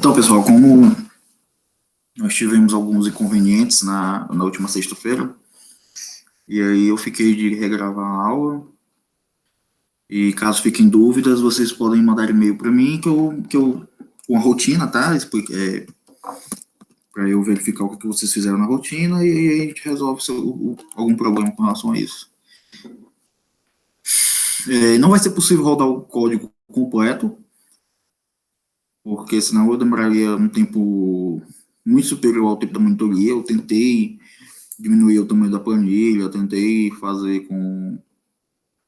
Então, pessoal, como nós tivemos alguns inconvenientes na última sexta-feira, e aí eu fiquei de regravar a aula, e caso fiquem dúvidas, vocês podem mandar e-mail para mim, com a rotina, tá? Para eu verificar o que vocês fizeram na rotina, e aí a gente resolve algum problema com relação a isso. Não vai ser possível rodar o código completo, porque senão eu demoraria um tempo muito superior ao tempo da monitoria. Eu tentei diminuir o tamanho da planilha, tentei fazer com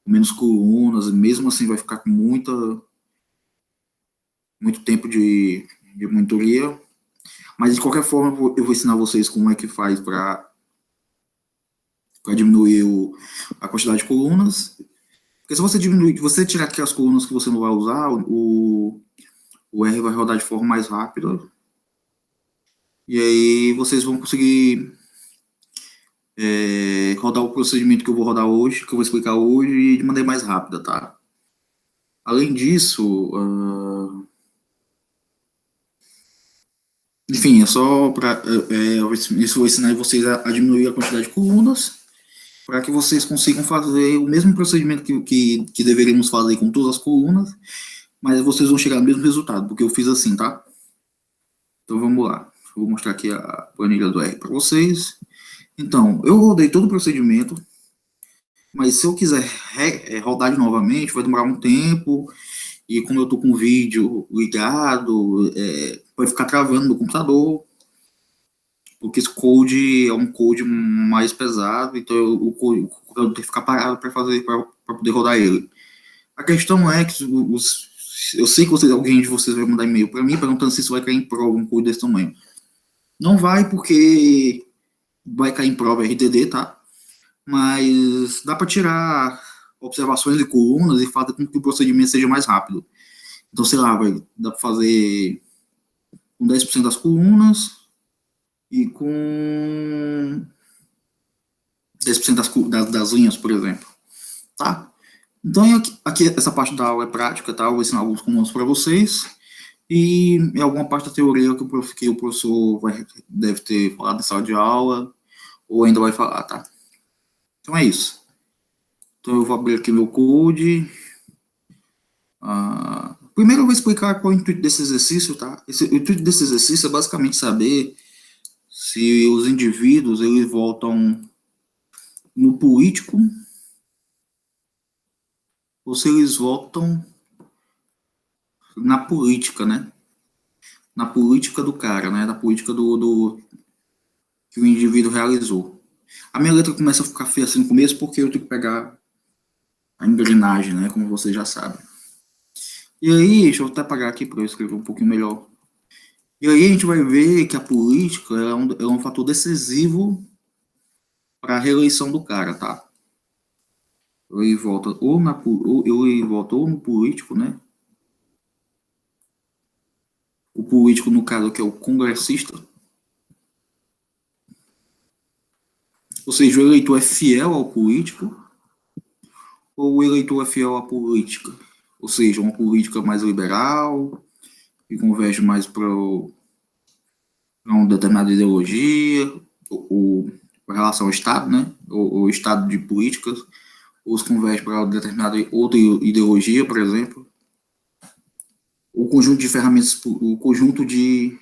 menos colunas, e mesmo assim vai ficar com muito tempo de monitoria. Mas de qualquer forma, eu vou ensinar vocês como é que faz para diminuir a quantidade de colunas. Porque se você diminuir, se você tirar aqui as colunas que você não vai usar, o R vai rodar de forma mais rápida. E aí vocês vão conseguir rodar o procedimento que eu vou rodar hoje, que eu vou explicar hoje, de maneira mais rápida, tá? Além disso, enfim, é só para isso vou ensinar vocês a diminuir a quantidade de colunas, para que vocês consigam fazer o mesmo procedimento que deveríamos fazer com todas as colunas, mas vocês vão chegar no mesmo resultado, porque eu fiz assim, tá? Então vamos lá. Eu vou mostrar aqui a planilha do R para vocês. Então, eu rodei todo o procedimento, mas se eu quiser rodar de novamente, vai demorar um tempo, e como eu estou com o vídeo ligado, vai ficar travando no computador, porque esse code é um code mais pesado, então o computador tem que ficar parado para poder rodar ele. A questão é que eu sei que alguém de vocês vai mandar e-mail para mim perguntando se isso vai cair em prova um code desse tamanho. Não vai, porque vai cair em prova RTD, tá? Mas dá para tirar observações de colunas e fazer com que o procedimento seja mais rápido. Então, sei lá, dá para fazer com 10% das colunas e com 10% das linhas, por exemplo, tá? Então, aqui essa parte da aula é prática, tá? Eu vou ensinar alguns comandos para vocês, e em alguma parte da teoria que o professor deve ter falado na sala de aula, ou ainda vai falar, tá? Então é isso. Então eu vou abrir aqui meu code. Primeiro eu vou explicar qual é o intuito desse exercício, tá? O intuito desse exercício é basicamente saber se os indivíduos, eles votam no político, ou se eles votam na política, né? Na política do cara, né? Na política que o indivíduo realizou. A minha letra começa a ficar feia assim no começo, porque eu tenho que pegar a engrenagem, né? Como vocês já sabem. E aí, deixa eu até apagar aqui para eu escrever um pouquinho melhor. E aí a gente vai ver que a política é um fator decisivo para a reeleição do cara, tá? Ele vota ele vota ou no político, né? O político, no caso, que é o congressista. Ou seja, o eleitor é fiel ao político, ou o eleitor é fiel à política? Ou seja, uma política mais liberal, que converge mais para uma determinada ideologia, ou com relação ao Estado, né? O Estado de políticas, ou se converge para determinada outra ideologia, por exemplo. O conjunto de ferramentas, o conjunto de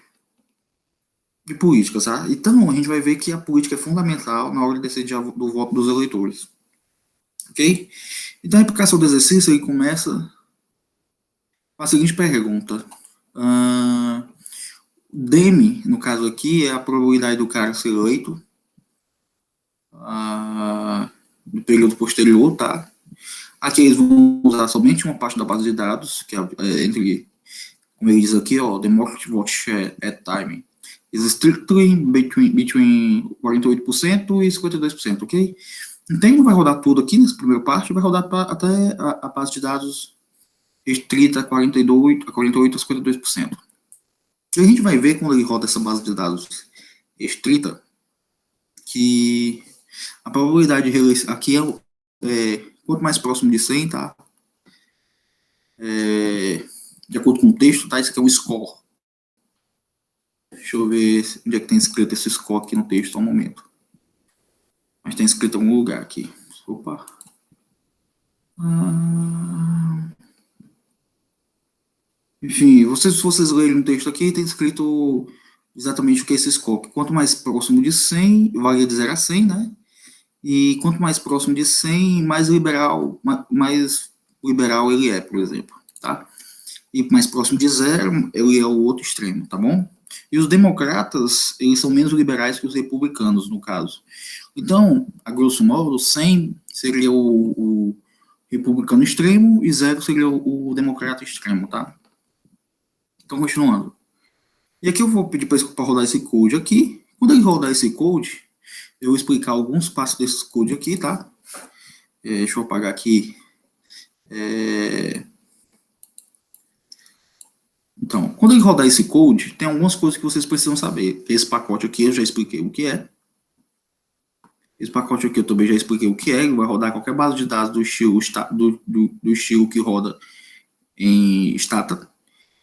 políticas, tá? Então, a gente vai ver que a política é fundamental na hora de decidir do voto dos eleitores. Ok? Então, a aplicação do exercício, ele começa com a seguinte pergunta. DEM, no caso aqui, é a probabilidade do cara ser eleito no período posterior, tá? Aqui eles vão usar somente uma parte da base de dados, que é entre, como ele diz aqui, ó, democracy vote share at time is strictly between 48% e 52%, ok? Então, ele não vai rodar tudo aqui nessa primeira parte, vai rodar até a base de dados restrita a 48 a 52%. E a gente vai ver, quando ele roda essa base de dados restrita, que a probabilidade de reeleição aqui quanto mais próximo de 100, tá? De acordo com o texto, tá? Isso aqui é um score. Deixa eu ver onde é que tem escrito esse score aqui no texto ao momento. Mas tem escrito em algum lugar aqui. Opa. Enfim, se vocês lerem o texto aqui, tem escrito exatamente o que é esse score. Quanto mais próximo de 100, varia de 0 a 100, né? E quanto mais próximo de 100, mais liberal ele é, por exemplo, tá? E mais próximo de 0, ele é o outro extremo, tá bom? E os democratas, eles são menos liberais que os republicanos, no caso. Então, a grosso modo, 100 seria o republicano extremo e 0 seria o democrata extremo, tá? Então, continuando. E aqui eu vou pedir para rodar esse code aqui. Quando ele rodar esse code, eu vou explicar alguns passos desse code aqui, tá? Deixa eu apagar aqui. Então, quando ele rodar esse code, tem algumas coisas que vocês precisam saber. Esse pacote aqui eu já expliquei o que é. Esse pacote aqui eu também já expliquei o que é. Ele vai rodar qualquer base de dados do estilo que roda em Stata.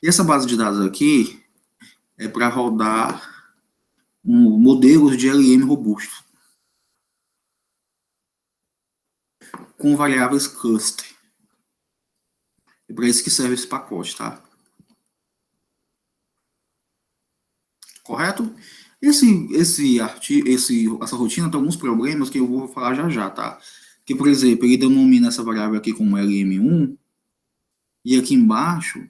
E essa base de dados aqui é para rodar modelos de LM robusto com variáveis cluster. É para isso que serve esse pacote, tá? Correto? Essa rotina tem alguns problemas que eu vou falar já já, tá? Que, por exemplo, ele denomina essa variável aqui como LM1 e aqui embaixo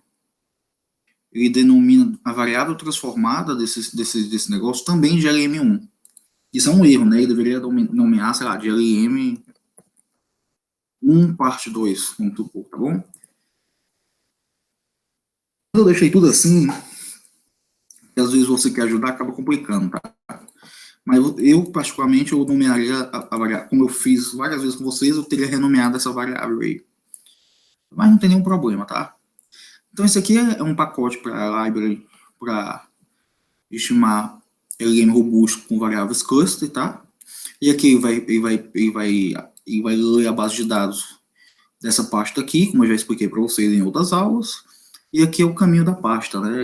ele denomina a variável transformada desse negócio também de LM1. Isso é um erro, né? Ele deveria nomear, sei lá, de LM1 parte 2, vamos supor, tá bom? Eu deixei tudo assim, que às vezes você quer ajudar, acaba complicando, tá? Mas eu particularmente, eu nomearia a variável, como eu fiz várias vezes com vocês, eu teria renomeado essa variável aí. Mas não tem nenhum problema, tá? Então, esse aqui é um pacote para a library, para estimar LM robusto com variáveis cluster, tá? E aqui ele vai ler a base de dados dessa pasta aqui, como eu já expliquei para vocês em outras aulas. E aqui é o caminho da pasta, né?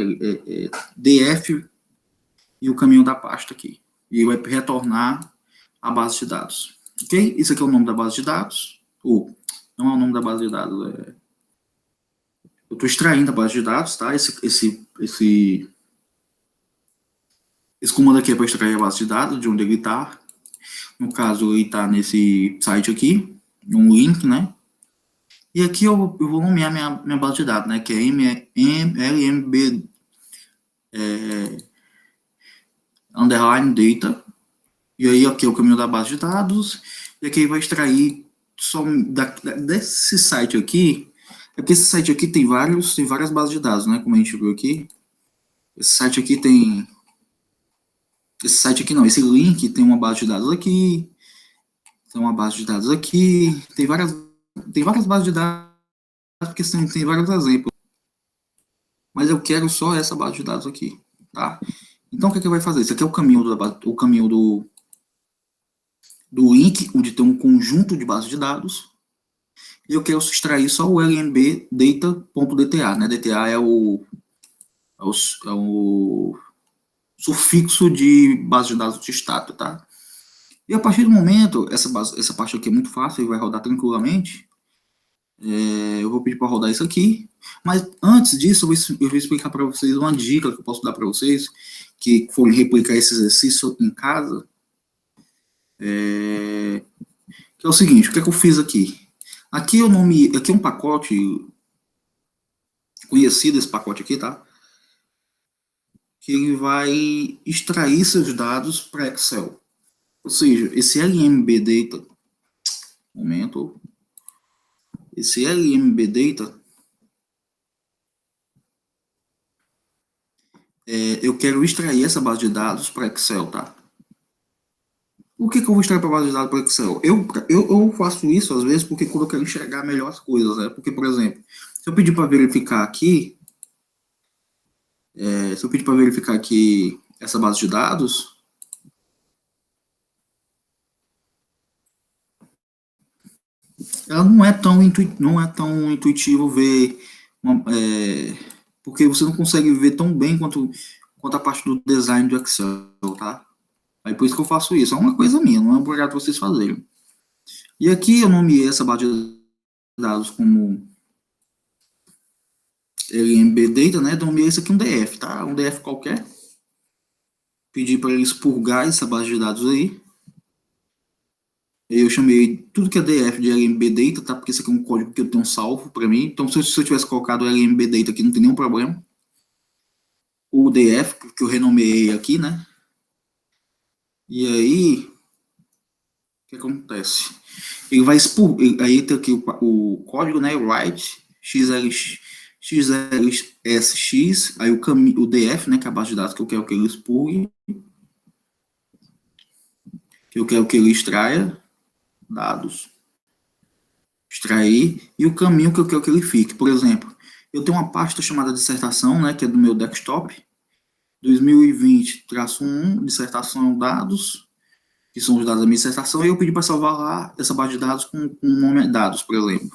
DF e o caminho da pasta aqui. E vai retornar a base de dados. Ok? Isso aqui é o nome da base de dados. Não é o nome da base de dados. Eu estou extraindo a base de dados, tá? Esse comando aqui é para extrair a base de dados, de onde ele está. No caso, ele está nesse site aqui, um link, né? E aqui eu vou nomear minha base de dados, né? Que é LMB underline data. E aí aqui é o caminho da base de dados. E aqui ele vai extrair só desse site aqui. É porque esse site aqui tem várias bases de dados, né? Como a gente viu aqui. Esse site aqui tem... Esse site aqui não, esse link tem uma base de dados aqui. Tem uma base de dados aqui. Tem várias bases de dados, porque tem vários exemplos. Mas eu quero só essa base de dados aqui, tá? Então, o que vai fazer? Isso aqui é o caminho do link, onde tem um conjunto de bases de dados. E eu quero extrair só o lmb data.dta, né? DTA é o sufixo de base de dados de status, tá? E a partir do momento, essa parte aqui é muito fácil, ele vai rodar tranquilamente. Eu vou pedir para rodar isso aqui. Mas antes disso, eu vou explicar para vocês uma dica que eu posso dar para vocês, que forem replicar esse exercício em casa. Que é o seguinte, o que é que eu fiz aqui? Aqui é um pacote conhecido, esse pacote aqui, tá? Que ele vai extrair seus dados para Excel. Ou seja, esse LMB Data, esse LMB Data, eu quero extrair essa base de dados para Excel, tá? O que eu vou extrair para a base de dados para Excel? Eu faço isso às vezes porque quando eu quero enxergar melhor as coisas, né? Porque, por exemplo, se eu pedir para verificar aqui, essa base de dados, ela não é tão intuitivo ver, porque você não consegue ver tão bem quanto quanto à parte do design do Excel, tá? Aí por isso que eu faço isso. É uma coisa minha, não é obrigado vocês fazerem. E aqui eu nomeei essa base de dados como LMB Data, né? Nomeei isso aqui um DF, tá? Um DF qualquer. Pedi para ele expurgar essa base de dados aí. Eu chamei tudo que é DF de LMB Data, tá? Porque esse aqui é um código que eu tenho salvo para mim. Então, se eu tivesse colocado LMB Data aqui, não tem nenhum problema. O DF, que eu renomeei aqui, né? E aí, o que acontece? Ele vai expor, aí tem aqui o código, né? Write, XLSX, aí o DF, né? Que é a base de dados que eu quero que ele expurgue, que eu quero que ele extraia dados, extrair, e o caminho que eu quero que ele fique. Por exemplo, eu tenho uma pasta chamada dissertação, né? Que é do meu desktop, 2020-1, dissertação dados, que são os dados da minha dissertação, e eu pedi para salvar lá essa base de dados com o nome dados, por exemplo.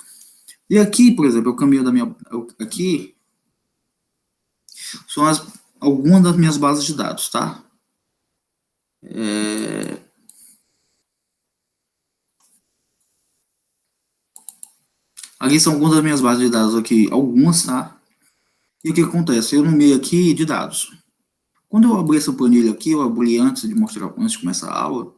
E aqui, por exemplo, o caminho da minha. Aqui são algumas das minhas bases de dados, tá? Ali são algumas das minhas bases de dados aqui, algumas, tá? E o que acontece? Eu nomeei aqui de dados. Quando eu abri essa planilha aqui, eu abri antes de mostrar, antes de começar a aula.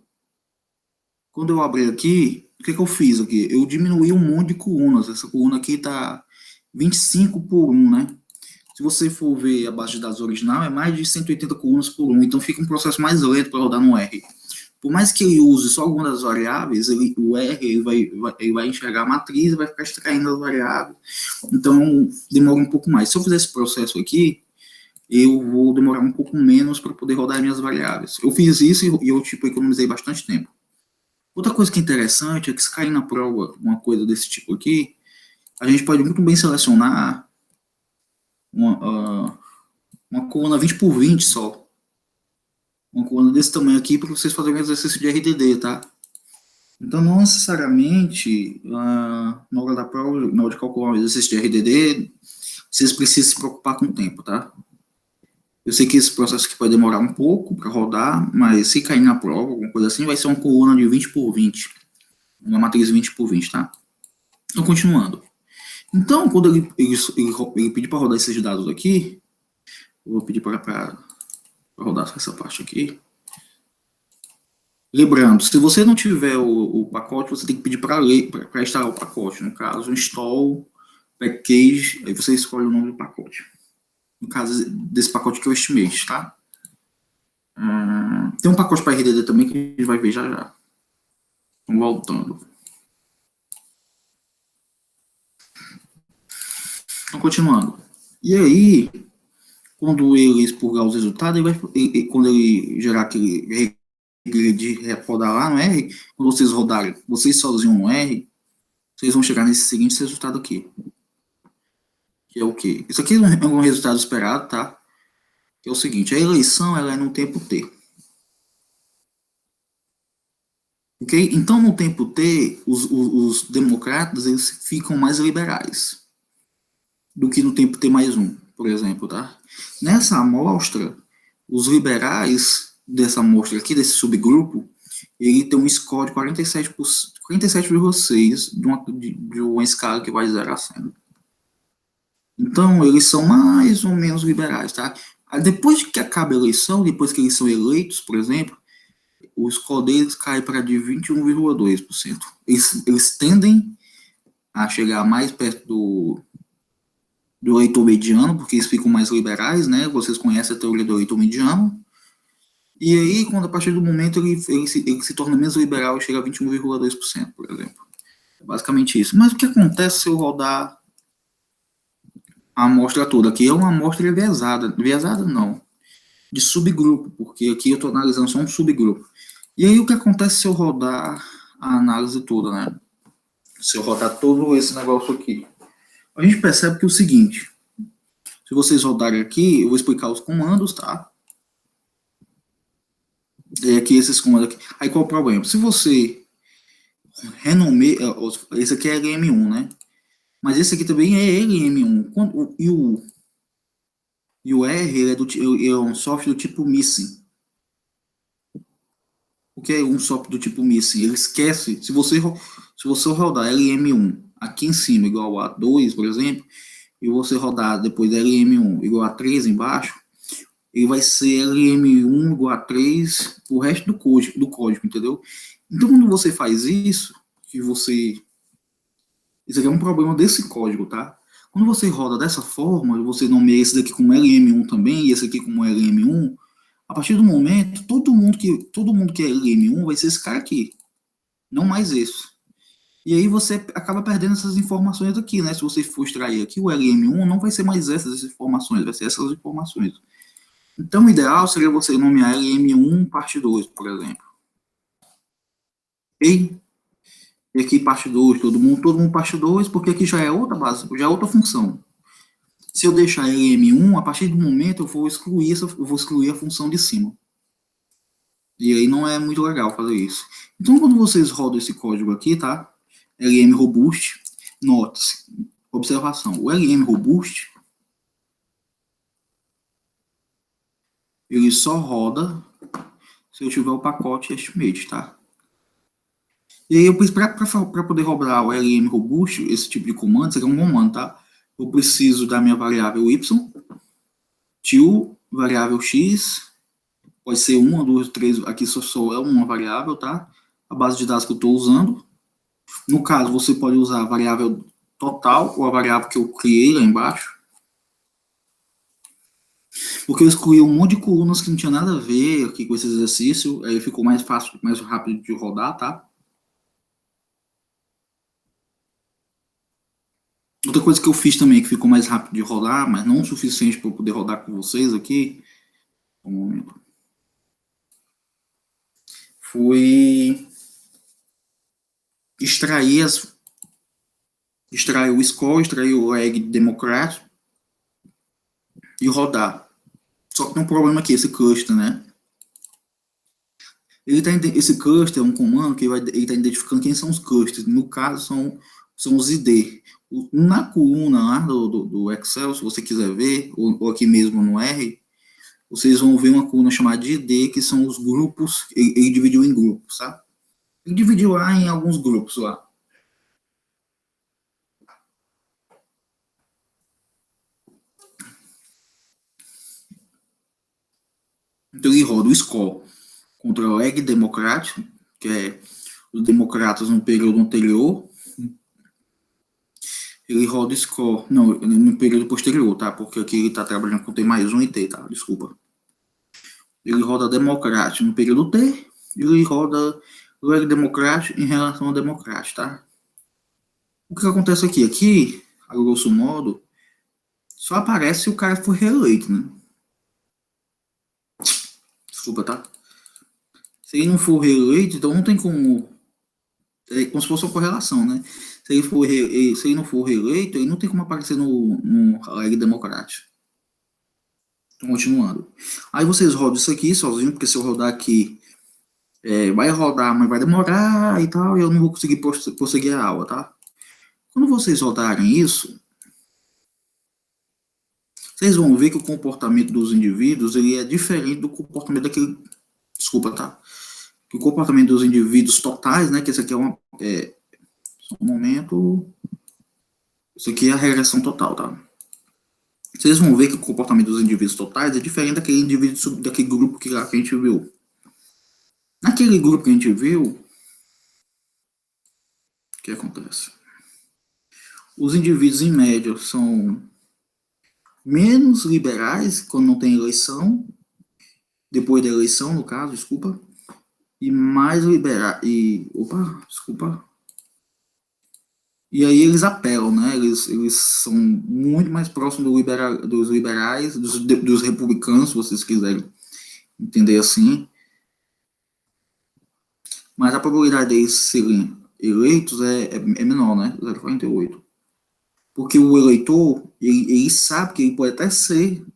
Quando eu abri aqui, o que eu fiz aqui? Eu diminuí um monte de colunas. Essa coluna aqui tá 25 por 1, né? Se você for ver a base de dados original, é mais de 180 colunas por 1, então fica um processo mais lento para rodar no R. Por mais que ele use só algumas das variáveis, o R ele vai enxergar a matriz e vai ficar extraindo as variáveis. Então, demora um pouco mais. Se eu fizer esse processo aqui, eu vou demorar um pouco menos para poder rodar as minhas variáveis. Eu fiz isso e eu tipo, economizei bastante tempo. Outra coisa que é interessante é que se cair na prova uma coisa desse tipo aqui, a gente pode muito bem selecionar uma coluna 20 por 20 só. Uma coluna desse tamanho aqui para vocês fazerem um exercício de RDD, tá? Então, não necessariamente, na hora da prova, na hora de calcular um exercício de RDD, vocês precisam se preocupar com o tempo, tá? Eu sei que esse processo aqui pode demorar um pouco para rodar, mas se cair na prova, alguma coisa assim, vai ser uma coluna de 20 por 20. Uma matriz 20 por 20, tá? Então, continuando. Então, quando ele pedir para rodar esses dados aqui, eu vou pedir para rodar essa parte aqui. Lembrando, se você não tiver o pacote, você tem que pedir para instalar o pacote. No caso, install package, aí você escolhe o nome do pacote. No caso desse pacote que é o Estimate, tá? Tem um pacote para RDD também que a gente vai ver já já. Então, voltando. Então, continuando. E aí, quando ele expurgar os resultados, quando ele gerar aquele de rodar lá no R, quando vocês rodarem, vocês sozinhos no R, vocês vão chegar nesse seguinte resultado aqui. Que é o quê? Isso aqui é um resultado esperado, tá? Que é o seguinte, a eleição ela é no tempo T. Ok? Então, no tempo T, os democratas eles ficam mais liberais do que no tempo T mais um, por exemplo, tá? Nessa amostra, os liberais dessa amostra aqui, desse subgrupo, ele tem um score de 47,6 de uma escala que vai de 0 a 100. Então, eles são mais ou menos liberais, tá? Depois que acaba a eleição, depois que eles são eleitos, por exemplo, o score deles cai para de 21,2%. Eles tendem a chegar mais perto do eleitor mediano, porque eles ficam mais liberais, né? Vocês conhecem a teoria do eleitor mediano. E aí, quando a partir do momento ele se torna menos liberal e chega a 21,2%, por exemplo. É basicamente isso. Mas o que acontece se eu rodar a amostra toda? Aqui é uma amostra enviesada. Enviesada não. De subgrupo, porque aqui eu estou analisando só um subgrupo. E aí o que acontece se eu rodar a análise toda, né? Se eu rodar todo esse negócio aqui. A gente percebe que é o seguinte. Se vocês rodarem aqui, eu vou explicar os comandos, tá? E aqui esses comandos aqui. Aí qual o problema? Se você renomeia, esse aqui é LM1, né? Mas esse aqui também é LM1. E o R, ele é um software do tipo missing. O que é um software do tipo missing? Ele esquece, se você rodar LM1 aqui em cima igual a 2, por exemplo, e você rodar depois LM1 igual a 3 embaixo, ele vai ser LM1 igual a 3 o resto do código, entendeu? Então, quando você faz isso, isso aqui é um problema desse código, tá? Quando você roda dessa forma, você nomeia esse daqui como LM1 também, e esse aqui como LM1, a partir do momento, todo mundo que é LM1 vai ser esse cara aqui, não mais esse. E aí você acaba perdendo essas informações aqui, né? Se você for extrair aqui o LM1, não vai ser mais essas informações, vai ser essas informações. Então, o ideal seria você nomear LM1 parte 2, por exemplo. Ok? E aqui parte 2, todo mundo parte 2, porque aqui já é outra base, já é outra função. Se eu deixar LM1, a partir do momento eu vou excluir a função de cima. E aí não é muito legal fazer isso. Então, quando vocês rodam esse código aqui, tá? LM Robust, note-se, observação, o LM Robust, ele só roda se eu tiver o pacote Estimate, tá? E aí, para poder rodar o LM Robust, esse tipo de comando, isso aqui é um comando, tá? Eu preciso da minha variável y, til, variável x, pode ser uma, duas, três, aqui só é uma variável, tá? A base de dados que eu estou usando. No caso, você pode usar a variável total ou a variável que eu criei lá embaixo. Porque eu excluí um monte de colunas que não tinha nada a ver aqui com esse exercício, aí ficou mais fácil, mais rápido de rodar, tá? Outra coisa que eu fiz também, que ficou mais rápido de rodar, mas não o suficiente para eu poder rodar com vocês aqui, um momento, foi extrair o score, extrair o egg democrat e rodar. Só que tem um problema aqui, esse cluster, né? Esse cluster é um comando que ele está identificando quem são os clusters. No caso, são os ID. Na coluna lá do Excel, se você quiser ver, ou aqui mesmo no R, vocês vão ver uma coluna chamada de ID, que são os grupos. Ele dividiu em grupos, tá? Ele dividiu lá em alguns grupos lá. Então ele roda o score contra o egg democrático, que é os democratas no período anterior. Ele roda o score, não, no período posterior, tá? Porque aqui ele está trabalhando com T mais um e T, tá? Desculpa. Ele roda democrático no período T, e ele roda o egg democrático em relação ao democrático, tá? O que acontece aqui? Aqui, a grosso modo, só aparece se o cara for reeleito, né? Desculpa, tá? Se ele não for reeleito, então não tem como. É como se fosse uma correlação, né? Se ele não for reeleito, ele não tem como aparecer no Alegre Democrático. Então, continuando. Aí vocês rodam isso aqui sozinho, porque se eu rodar aqui, vai rodar, mas vai demorar e tal, e eu não vou conseguir prosseguir a aula, tá? Quando vocês rodarem isso, vocês vão ver que o comportamento dos indivíduos ele é diferente do comportamento daquele. Desculpa, tá? Que o comportamento dos indivíduos totais, né? Que esse aqui só um momento. Isso aqui é a regressão total, tá? Vocês vão ver que o comportamento dos indivíduos totais é diferente daquele indivíduo, daquele grupo que a gente viu. Naquele grupo que a gente viu, o que acontece? Os indivíduos, em média, são menos liberais quando não tem eleição, depois da eleição, no caso, desculpa, e mais liberais. Desculpa. E aí eles apelam, né? Eles são muito mais próximos dos liberais, dos republicanos, se vocês quiserem entender assim. Mas a probabilidade deles serem eleitos é menor, né? 0,48. Porque o eleitor, ele sabe que ele pode até ser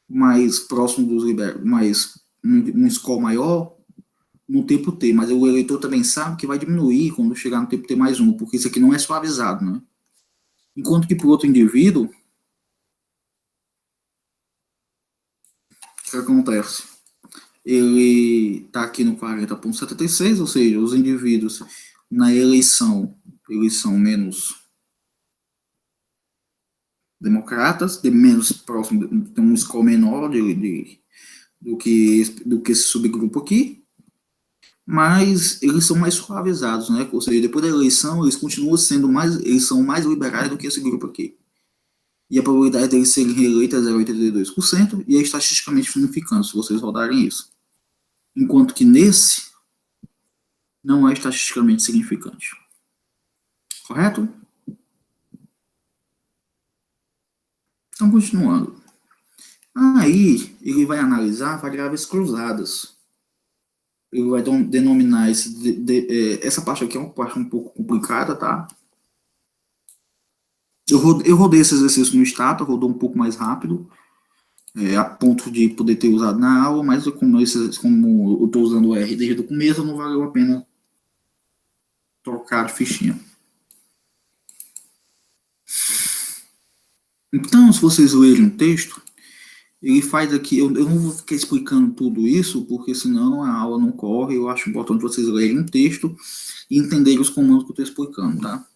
mais próximo dos liberais, mais um score maior no tempo T, mas o eleitor também sabe que vai diminuir quando chegar no tempo T mais um, porque isso aqui não é suavizado, né? Enquanto que para o outro indivíduo, O que acontece? Ele está aqui no 40,76, ou seja, os indivíduos na eleição, eles são menos democratas, de menos próximo, tem um score menor do que esse subgrupo aqui, mas eles são mais suavizados, né? Ou seja, depois da eleição, eles continuam sendo mais, eles são mais liberais do que esse grupo aqui. E a probabilidade deles serem reeleitos é 0,82%, e é estatisticamente significante, se vocês rodarem isso. Enquanto que nesse, não é estatisticamente significante. Correto? Então, continuando. Aí, ele vai analisar variáveis cruzadas. Ele vai denominar essa parte aqui é uma parte um pouco complicada, tá? Eu rodei esse exercício no Stata, rodou um pouco mais rápido, a ponto de poder ter usado na aula, mas como eu estou usando o R desde o começo, não valeu a pena trocar de fichinha. Então, se vocês lerem o texto, ele faz aqui, eu não vou ficar explicando tudo isso, porque senão a aula não corre, eu acho importante vocês lerem o texto e entenderem os comandos que eu estou explicando, tá?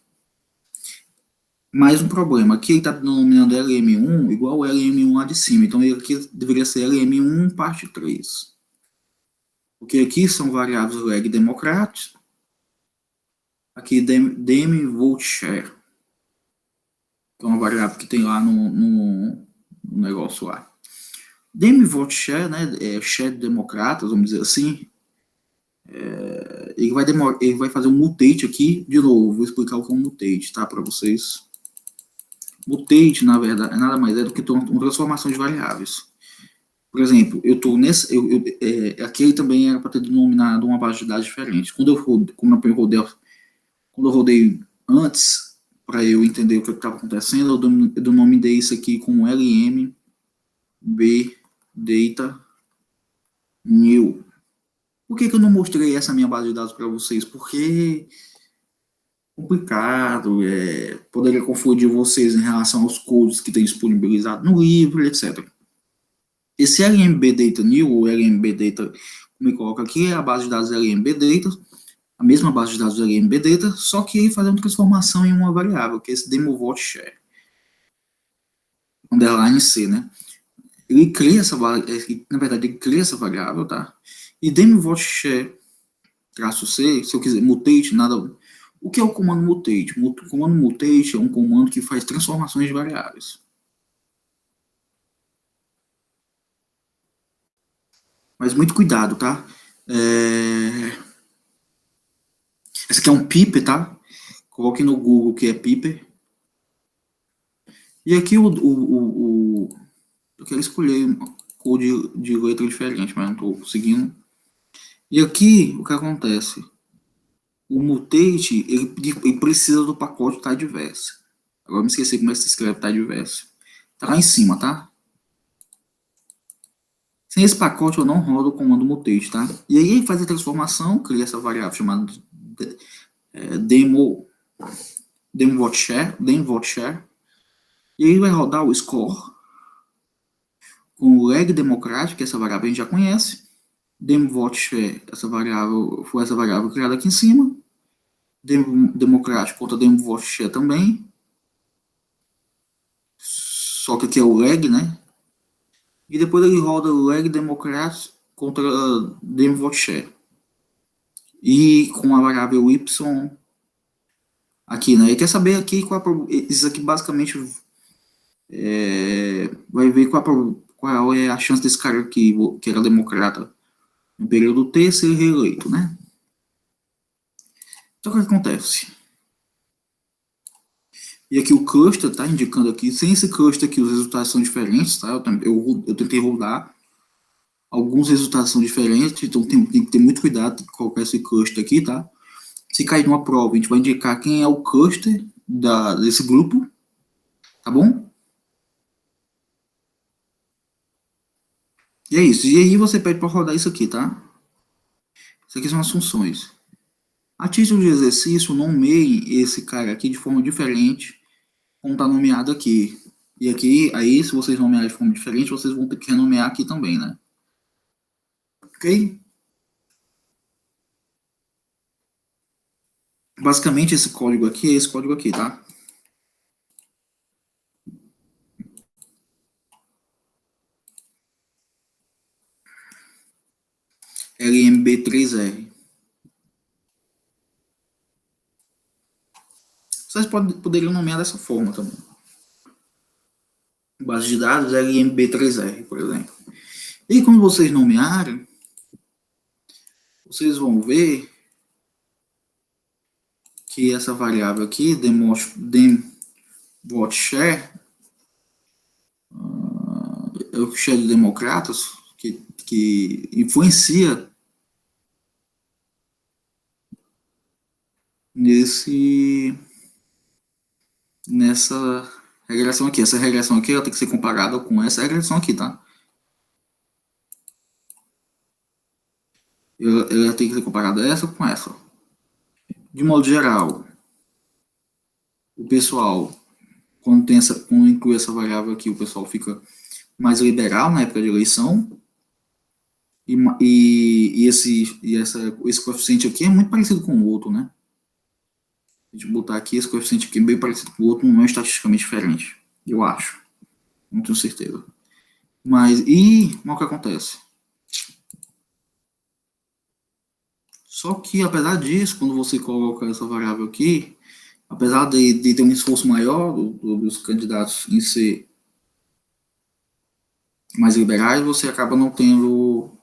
Mais um problema, aqui ele está denominando LM1 igual ao LM1 lá de cima, então ele aqui deveria ser LM1 parte 3. Porque aqui são variáveis leg democráticos, aqui dem volt share, que é uma variável que tem lá no negócio lá. Dem volt share, né, share democratas, vamos dizer assim, ele vai fazer um mutate aqui, de novo, vou explicar o que é um mutate, tá, para vocês. Mutate, na verdade, nada mais é do que uma transformação de variáveis. Por exemplo, eu estou nesse. Aqui ele também era para ter denominado uma base de dados diferente. Quando eu rodei antes, para eu entender o que estava acontecendo, eu denominei isso aqui com LMB Data New. Por que eu não mostrei essa minha base de dados para vocês? Porque complicado, poderia confundir vocês em relação aos codes que tem disponibilizado no livro, etc. Esse LMB Data New, ou LMB Data, como eu coloco aqui, é a base de dados LMB Data, a mesma base de dados do LMB Data, só que ele faz uma transformação em uma variável, que é esse demovolt share, underline C, né? Ele cria essa variável, na verdade, ele cria essa variável, tá? E demovolt share, traço C, se eu quiser, mutate, nada. O que é o comando mutate? O comando mutate é um comando que faz transformações de variáveis. Mas muito cuidado, tá? Esse aqui é um piper, tá? Coloque no Google que é piper. E aqui eu quero escolher cor de letra diferente, mas não estou conseguindo. E aqui, o que acontece? O mutate, ele precisa do pacote tidyverse. Agora me esqueci como é que se escreve tidyverse. Tá lá em cima, tá? Sem esse pacote eu não rodo o comando mutate, tá? E aí ele faz a transformação, cria essa variável chamada demVotShare, e aí vai rodar o score com o leg democrático, que essa variável a gente já conhece, demVotShare, foi essa variável criada aqui em cima, democrático contra demVotShare também, só que aqui é o leg, né? E depois ele roda o leg democrático contra demVotShare. E com a variável y aqui, né? E quer saber aqui isso aqui basicamente vai ver qual é a chance desse cara aqui, que era democrata no período T, ser reeleito, né? Então o que acontece? E aqui o cluster está indicando aqui, sem esse cluster aqui os resultados são diferentes, tá? Eu tentei rodar, alguns resultados são diferentes, então tem que ter muito cuidado de colocar esse cluster aqui, tá? Se cair numa prova, a gente vai indicar quem é o cluster desse grupo, tá bom? E é isso. E aí você pede para rodar isso aqui, tá? Isso aqui são as funções. A título de exercício, nomeie esse cara aqui de forma diferente, como está nomeado aqui. E aqui, aí, se vocês nomearem de forma diferente, vocês vão ter que renomear aqui também, né? Ok? Basicamente, esse código aqui é esse código aqui, tá? LMB3R. Vocês poderiam nomear dessa forma também. Base de dados LMB3R, por exemplo. E quando vocês nomearem, vocês vão ver que essa variável aqui, demVotShare, é o share de democratas, que influencia nessa regressão aqui. Essa regressão aqui ela tem que ser comparada com essa regressão aqui, tá? Ela tem que ser comparada essa com essa. De modo geral, o pessoal, quando inclui essa variável aqui, o pessoal fica mais liberal na época de eleição, esse coeficiente aqui é muito parecido com o outro, né? A gente botar aqui, esse coeficiente aqui é bem parecido com o outro, não é estatisticamente diferente, eu acho, não tenho certeza. Mas o que acontece? Só que, apesar disso, quando você coloca essa variável aqui, apesar de ter um esforço maior dos candidatos em ser mais liberais, você acaba não tendo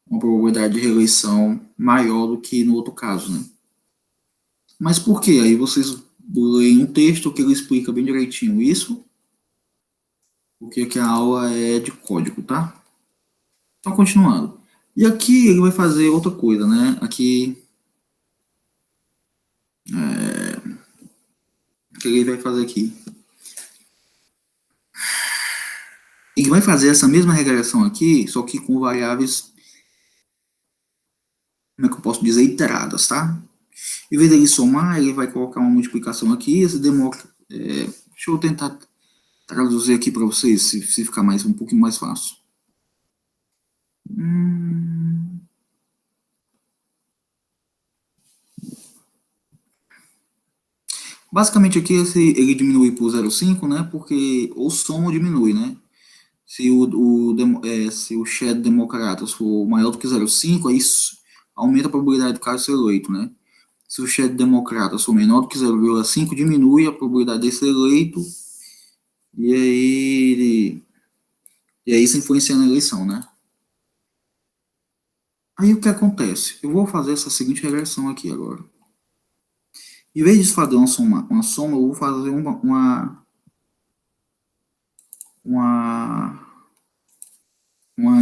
uma probabilidade de reeleição maior do que no outro caso, né? Mas por quê? Aí vocês leem um texto que ele explica bem direitinho isso, porque aqui a aula é de código, tá? Então, continuando. E aqui ele vai fazer outra coisa, né? Aqui, o que ele vai fazer aqui? Ele vai fazer essa mesma regressão aqui, só que com variáveis, como é que eu posso dizer, iteradas, tá? Em vez dele somar, ele vai colocar uma multiplicação aqui, esse demora... deixa eu tentar traduzir aqui para vocês, se ficar um pouquinho mais fácil. Basicamente aqui ele diminui por 0,5, né? Porque o soma diminui, né? Se o share de democratas for maior do que 0,5, aí aumenta a probabilidade do cara ser eleito, né? Se o share de democratas for menor do que 0,5, diminui a probabilidade de ser eleito, e aí isso influencia na eleição, né? Aí o que acontece? Eu vou fazer essa seguinte regressão aqui agora. Em vez de fazer uma soma, eu vou fazer uma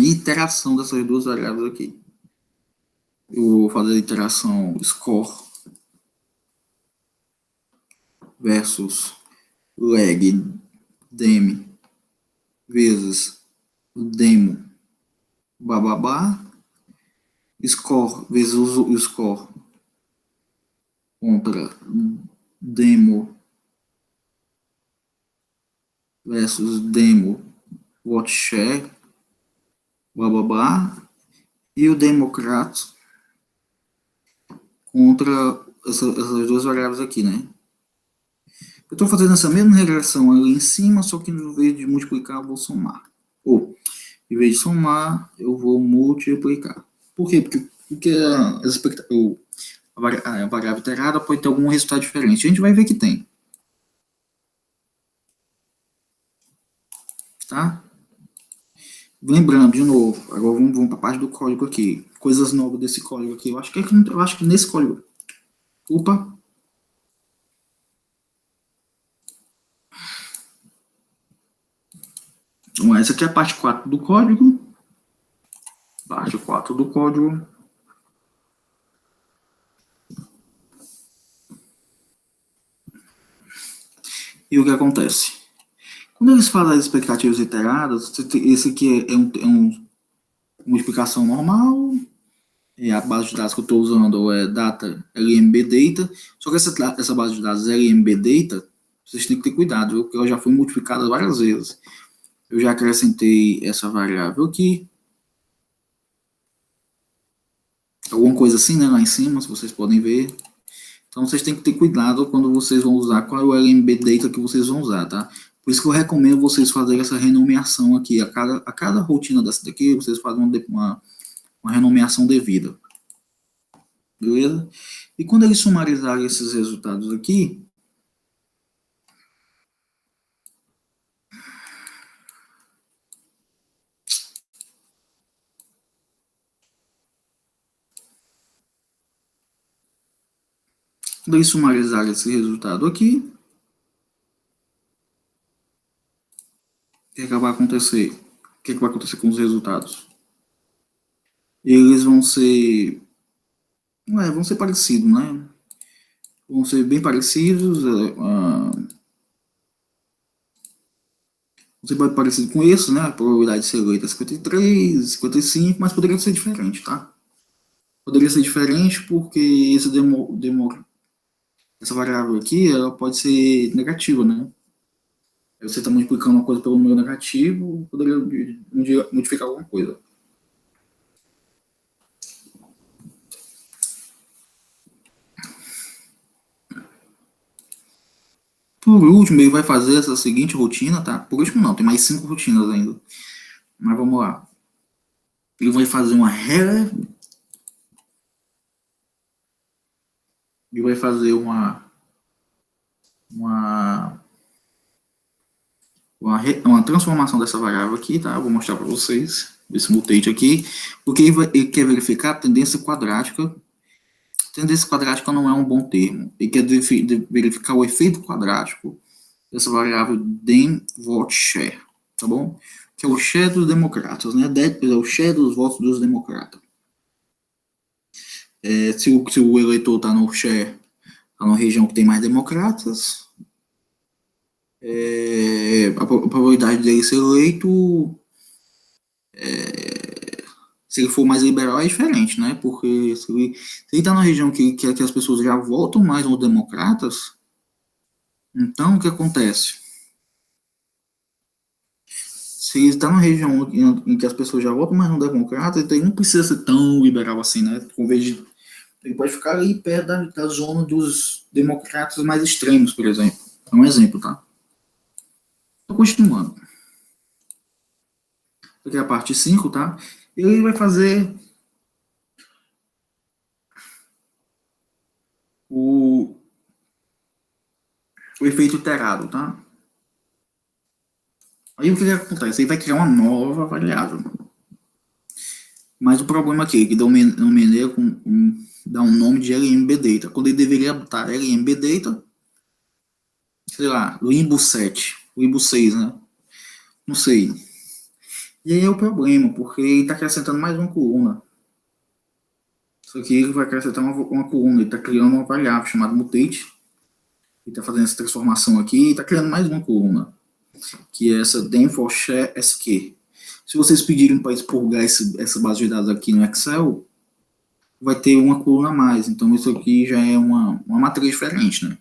iteração dessas duas variáveis aqui. Eu vou fazer a iteração score versus leg dem vezes demo bababá, score vezes o score contra demo versus demo WhatShare bababá, e o democrat contra essas duas variáveis aqui, né? Eu estou fazendo essa mesma regressão ali em cima, só que em vez de multiplicar, eu vou somar. Ou, em vez de somar, eu vou multiplicar. Por quê? Porque a variável iterada pode ter algum resultado diferente. A gente vai ver que tem. Tá? Lembrando, de novo, agora vamos para a parte do código aqui. Coisas novas desse código aqui. Eu acho que nesse código... Opa! Então, essa aqui é a parte 4 do código. Parte 4 do código. E o que acontece? Quando eles falam das expectativas iteradas, esse aqui uma multiplicação normal, e a base de dados que eu estou usando é data LMB Data, só que essa base de dados LMB Data, vocês têm que ter cuidado, viu? Porque ela já foi multiplicada várias vezes. Eu já acrescentei essa variável aqui, alguma coisa assim, né, lá em cima, se vocês podem ver. Então vocês têm que ter cuidado quando vocês vão usar, qual é o LMB Data que vocês vão usar, tá? Por isso que eu recomendo vocês fazerem essa renomeação aqui. A cada rotina dessa daqui, vocês fazem uma renomeação devida. Beleza? E quando eles sumarizarem esses resultados aqui, quando eles sumarizarem esse resultado aqui, o que vai acontecer? O que vai acontecer com os resultados? Eles vão ser parecidos, né? Vão ser bem parecidos, você pode parecido com isso, né? A probabilidade de ser eleito é 53, 55, mas poderia ser diferente, tá? Poderia ser diferente porque essa variável aqui, ela pode ser negativa, né? Aí você está multiplicando uma coisa pelo número negativo, poderia um dia modificar alguma coisa. Por último, ele vai fazer essa seguinte rotina, tá? Por último não, tem mais 5 rotinas ainda. Mas vamos lá. Ele vai fazer ele vai fazer uma, uma transformação dessa variável aqui, tá? Eu vou mostrar para vocês esse mutate aqui, porque ele quer verificar a tendência quadrática. Tendência quadrática não é um bom termo. Ele quer verificar o efeito quadrático dessa variável den-vote share, tá bom? Que é o share dos democratas, né? É o share dos votos dos democratas. Se o eleitor está no share, está numa região que tem mais democratas, a probabilidade dele ser eleito, se ele for mais liberal, é diferente, né? Porque se ele está na região que as pessoas já votam mais nos democratas, então o que acontece? Se ele está numa região em que as pessoas já votam mais no democrata, então ele não precisa ser tão liberal assim, né? Com vez de, ele pode ficar ali perto da zona dos democratas mais extremos, por exemplo. É um exemplo, tá? Estou continuando. Aqui é a parte 5, tá? Ele vai fazer o, o efeito iterado, tá? Aí o que acontece? Ele vai criar uma nova variável. Mas o problema aqui é que nomeia dá um nome de LMB Data, quando ele deveria botar LMB Data, sei lá, Limbo 7, Limbo 6, né? Não sei. E aí é o problema, porque ele está acrescentando mais uma coluna. Isso aqui ele vai acrescentar uma coluna, ele está criando uma variável chamada mutate, ele está fazendo essa transformação aqui e está criando mais uma coluna, que é essa den-for-share SQ. Se vocês pedirem para expurgar essa base de dados aqui no Excel, vai ter uma coluna a mais. Então isso aqui já é uma matriz diferente, né?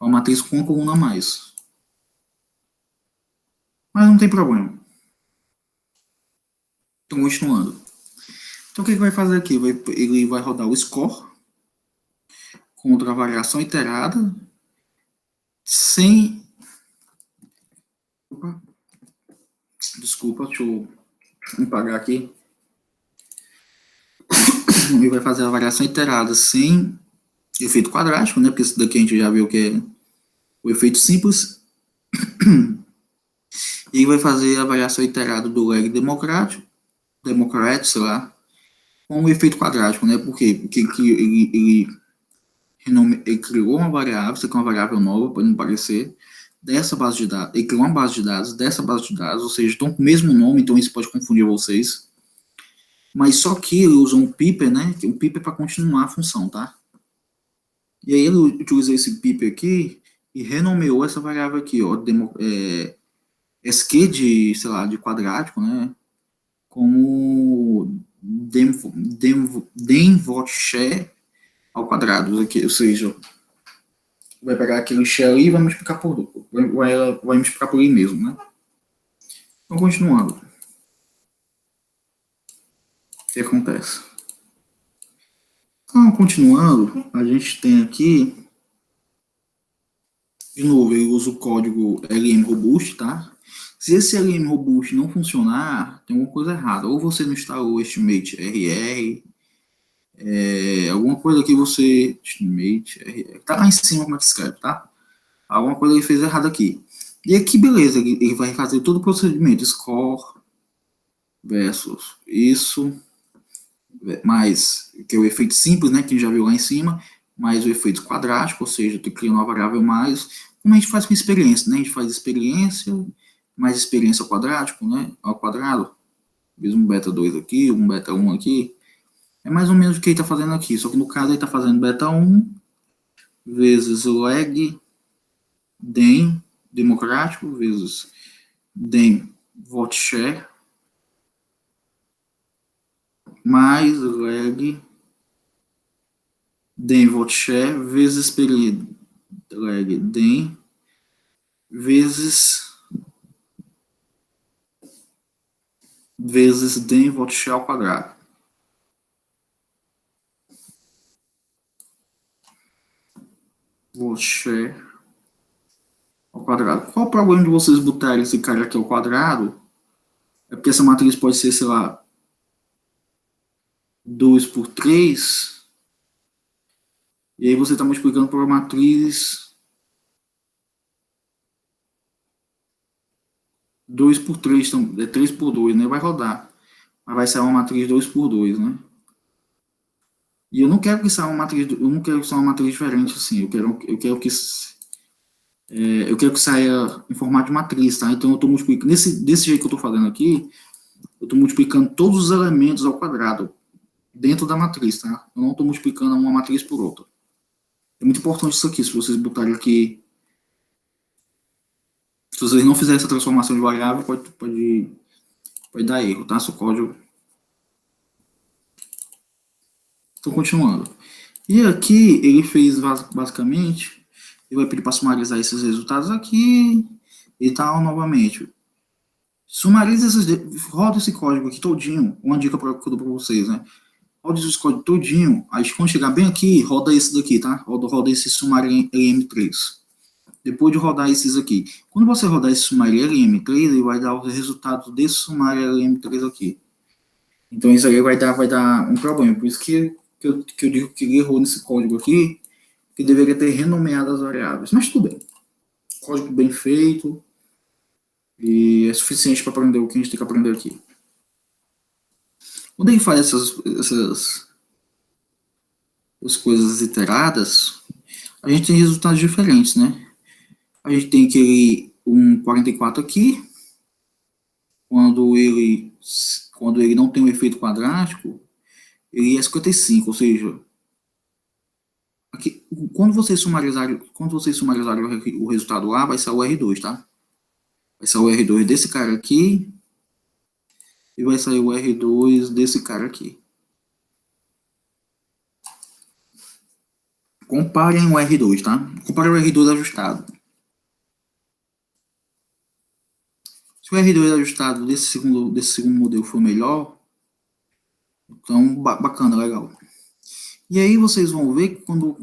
Uma matriz com uma coluna a mais. Mas não tem problema. Então, continuando. Então, o que ele vai fazer aqui? Ele vai rodar o score contra a variação iterada sem... Desculpa, deixa eu apagar aqui. Ele vai fazer a variação iterada sem efeito quadrático, né? Porque isso daqui a gente já viu que é o efeito simples. E ele vai fazer a variação iterada do lag democrático, sei lá, com o efeito quadrático, né? Por quê? Porque ele criou uma variável, isso aqui é uma variável nova, para não parecer, dessa base de dados. Ele criou uma base de dados dessa base de dados, ou seja, estão com o mesmo nome, então isso pode confundir vocês. Mas só que ele usa um piper, né? Que o piper é para continuar a função, tá? E aí ele utilizou esse piper aqui e renomeou essa variável aqui, ó, SQ de, sei lá, de quadrático, né? Como den-vote-share ao quadrado, aqui, ou seja, vai pegar aquele share ali e vai multiplicar vai multiplicar por ele mesmo, né? Então, continuando. O que acontece? Então, continuando, a gente tem aqui, de novo, eu uso o código LM Robust, tá? Se esse LM Robust não funcionar, tem alguma coisa errada. Ou você não instalou o Estimate RR, alguma coisa que você... Estimate RR, tá lá em cima como é que escreve, tá? Alguma coisa ele fez errado aqui. E aqui, beleza, ele vai fazer todo o procedimento, score versus isso, mais, que é o efeito simples, né, que já viu lá em cima, mais o efeito quadrático, ou seja, tu cria uma variável mais, como a gente faz com experiência, né, a gente faz experiência, mais experiência ao quadrático, né, ao quadrado, vezes um beta 2 aqui, um beta 1 aqui, é mais ou menos o que ele está fazendo aqui, só que no caso ele está fazendo beta 1 vezes leg dem democrático vezes dem vote share mais leg dem vote share vezes período leg dem vezes dem vote share ao quadrado. Vote share ao quadrado. Qual o problema de vocês botarem esse cara aqui ao quadrado? É porque essa matriz pode ser, sei lá, 2 por 3. E aí você está multiplicando por uma matriz 2 por 3, então, é 3 por 2, né? Vai rodar. Mas vai sair uma matriz 2 por 2, né? E eu não quero que saia uma matriz, eu não quero que saia uma matriz diferente assim. Eu quero que saia em formato de matriz, tá? Então eu estou multiplicando desse jeito que eu estou fazendo aqui, eu estou multiplicando todos os elementos ao quadrado dentro da matriz, tá? Eu não estou multiplicando uma matriz por outra. É muito importante isso aqui. Se vocês botarem aqui, se vocês não fizerem essa transformação de variável, pode dar erro, tá? Seu código. Estou continuando. E aqui ele fez basicamente, ele vai pedir para sumarizar esses resultados aqui e tal novamente. Sumariza roda esse código aqui todinho, uma dica que eu dou para vocês, né? Roda esse código todinho, aí quando chegar bem aqui, roda esse daqui, tá? Roda esse sumário LM3. Depois de rodar esses aqui. Quando você rodar esse sumário LM3, ele vai dar os resultados desse sumário LM3 aqui. Então isso aí vai dar um problema. Por isso que eu digo que ele errou nesse código aqui, que deveria ter renomeado as variáveis. Mas tudo bem. Código bem feito. E é suficiente para aprender o que a gente tem que aprender aqui. Quando ele faz essas coisas iteradas, a gente tem resultados diferentes, né? A gente tem aquele 1,44 aqui, quando ele não tem um efeito quadrático, ele é 55, ou seja, aqui, quando vocês sumarizarem o resultado lá, vai ser o R2, tá? Vai ser o R2 desse cara aqui, e vai sair o R2 desse cara aqui. Comparem o R2, tá? Comparem o R2 ajustado. Se o R2 ajustado desse segundo modelo for melhor, então bacana, legal. E aí vocês vão ver que quando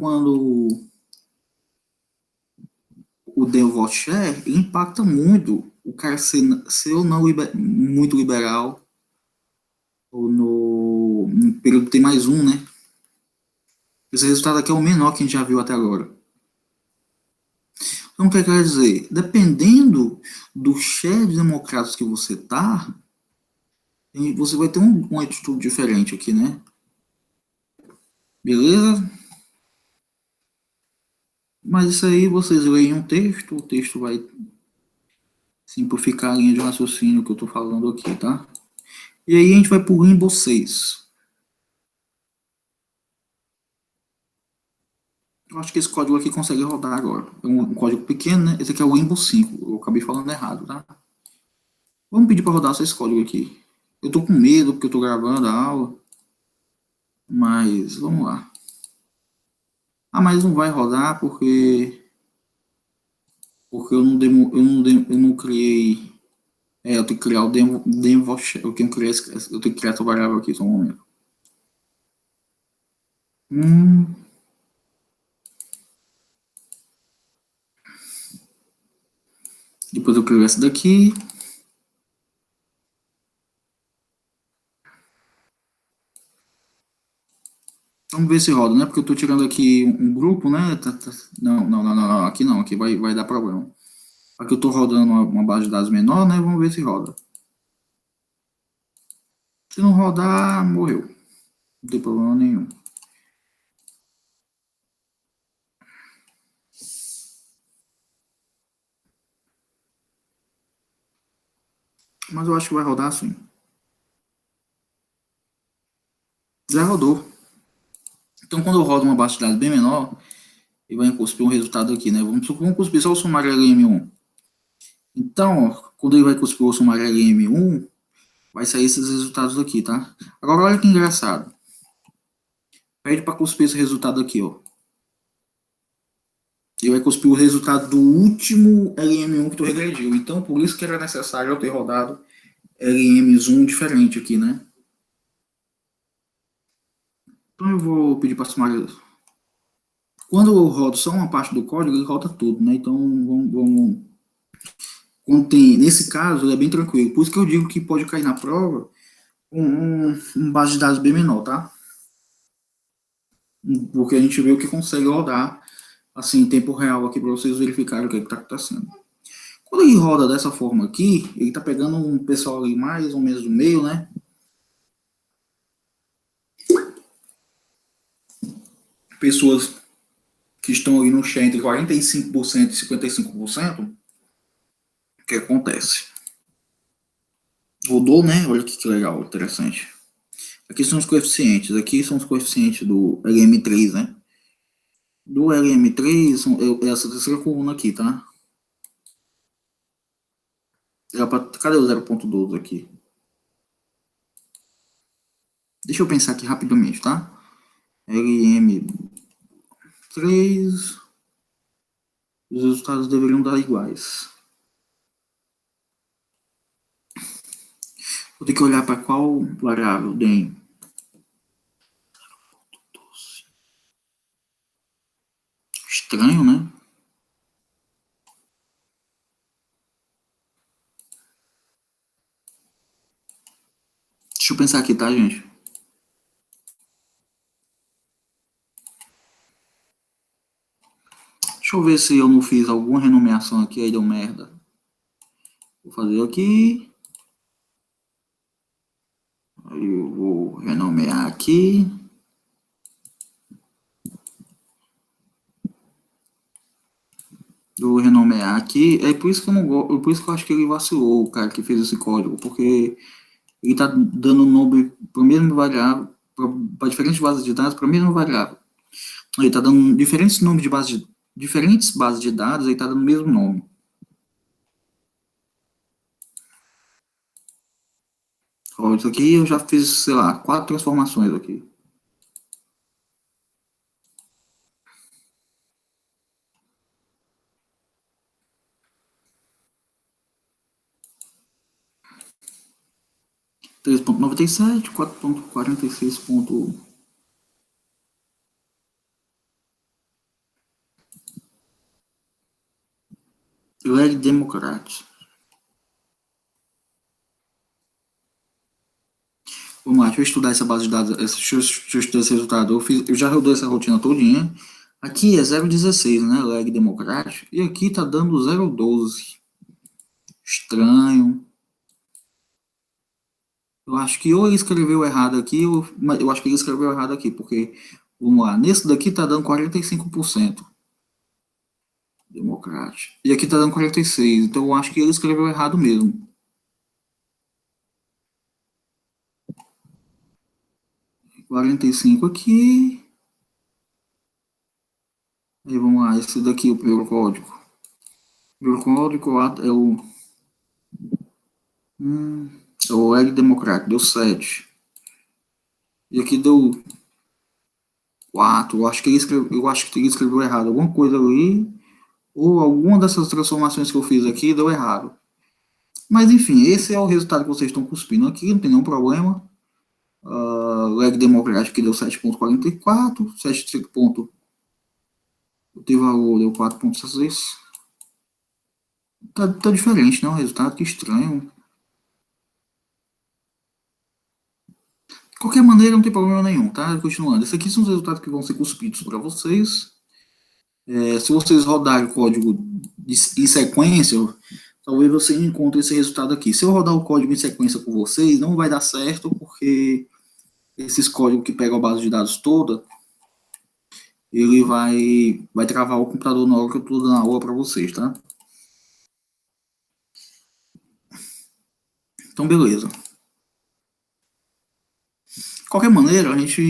o DevOps Share impacta muito o cara ser ou não muito liberal, ou no período T mais um, né? Esse resultado aqui é o menor que a gente já viu até agora. Então, o que quer dizer? Dependendo do share de democratas que você tá, você vai ter uma atitude diferente aqui, né? Beleza? Mas isso aí vocês leem um texto, o texto vai simplificar a linha de raciocínio que eu estou falando aqui, tá? E aí a gente vai para o Limbo 6. Eu acho que esse código aqui consegue rodar agora. É um código pequeno, né? Esse aqui é o Limbo 5. Eu acabei falando errado, tá? Vamos pedir para rodar só esse código aqui. Eu tô com medo porque eu tô gravando a aula. Mas vamos lá. Ah, mas não vai rodar porque eu não criei. Eu tenho que criar o eu tenho que criar essa variável aqui, só um momento. Hum, depois eu crio essa daqui. Vamos ver se roda, né? Porque eu tô tirando aqui um grupo, né? Não, não, não, não, não, aqui não, aqui vai dar problema. Aqui eu tô rodando uma base de dados menor, né? Vamos ver se roda. Se não rodar, morreu. Não tem problema nenhum. Mas eu acho que vai rodar sim. Já rodou. Então, quando eu rodo uma base de dados bem menor, ele vai cuspir um resultado aqui, né? Vamos cuspir só o sumário LM1. Então, ó, quando ele vai cuspir o sumário LM1, vai sair esses resultados aqui, tá? Agora, olha que engraçado. Pede para cuspir esse resultado aqui, ó. Ele vai cuspir o resultado do último LM1 que tu regrediu. Então, por isso que era necessário eu ter rodado LM1 diferente aqui, né? Então, eu vou pedir para sumário. Quando eu rodo só uma parte do código, ele roda tudo, né? Então, vamos quando tem, nesse caso, é bem tranquilo. Por isso que eu digo que pode cair na prova um base de dados bem menor, tá? Porque a gente vê o que consegue rodar, assim, em tempo real aqui, para vocês verificarem o que está acontecendo. Quando ele roda dessa forma aqui, ele está pegando um pessoal ali mais ou menos do meio, né? Pessoas que estão ali no share entre 45% e 55%, o que acontece? Rodou, né? Olha que legal, interessante. Aqui são os coeficientes, aqui são os coeficientes do LM3, né? Do LM3, essa terceira coluna aqui, tá? Cadê o 0.12 aqui? Deixa eu pensar aqui rapidamente, tá? LM3, os resultados deveriam dar iguais. Vou ter que olhar para qual variável, DEM. Estranho, né? Deixa eu pensar aqui, tá, gente? Deixa eu ver se eu não fiz alguma renomeação aqui, aí deu merda. Vou fazer aqui. Aí eu vou renomear aqui. Eu vou renomear aqui. É por isso que eu não gosto. Por isso que eu acho que ele vacilou, o cara que fez esse código. Porque ele está dando nome para o mesmo variável, para diferentes bases de dados, para a mesma variável. Ele está dando diferentes nomes de diferentes bases de dados, ele está dando o mesmo nome. Ó, isso aqui eu já fiz, sei lá, 4 transformações aqui. Três ponto noventa e sete, 4.46. Leg Democrat. Vamos lá, deixa eu estudar essa base de dados, deixa eu estudar esse resultado. Eu já rodei essa rotina todinha. Aqui é 0,16, né, leg democrático, e aqui tá dando 0,12. Estranho. Eu acho que ou ele escreveu errado aqui, mas eu acho que ele escreveu errado aqui, porque, vamos lá, nesse daqui tá dando 45%. Democrático. E aqui tá dando 46, então eu acho que ele escreveu errado mesmo. 45 aqui. Aí vamos lá, esse daqui é o primeiro código. O primeiro código é o L democrático, deu 7. E aqui deu 4. Eu acho que ele escreveu errado. Alguma coisa ali, ou alguma dessas transformações que eu fiz aqui deu errado. Mas enfim, esse é o resultado que vocês estão cuspindo aqui, não tem nenhum problema. Leg Democrático que deu 7,44, 7 ponto, o T-valor deu 4,16. Tá diferente, né? O resultado, que estranho. De qualquer maneira, não tem problema nenhum, tá? Continuando. Esses aqui são os resultados que vão ser cuspidos para vocês. Se vocês rodarem o código em sequência, talvez você encontre esse resultado aqui. Se eu rodar o código em sequência com vocês, não vai dar certo, porque esses códigos que pegam a base de dados toda, ele vai travar o computador na hora que eu estou dando aula para vocês, tá? Então, beleza. De qualquer maneira, a gente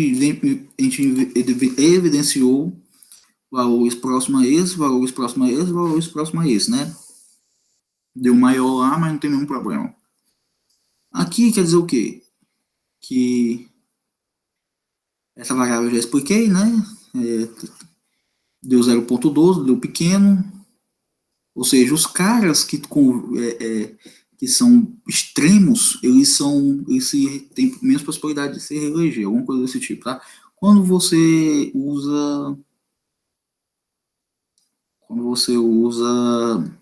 evidenciou valores próximos a esse, valores próximos a esse, valores próximos a esse, né? Deu maior lá, mas não tem nenhum problema. Aqui quer dizer o quê? Que essa variável eu já expliquei, né? Deu 0,12, deu pequeno. Ou seja, os caras que são extremos, eles têm menos possibilidade de se reeleger, alguma coisa desse tipo, tá? Quando você usa, quando você usa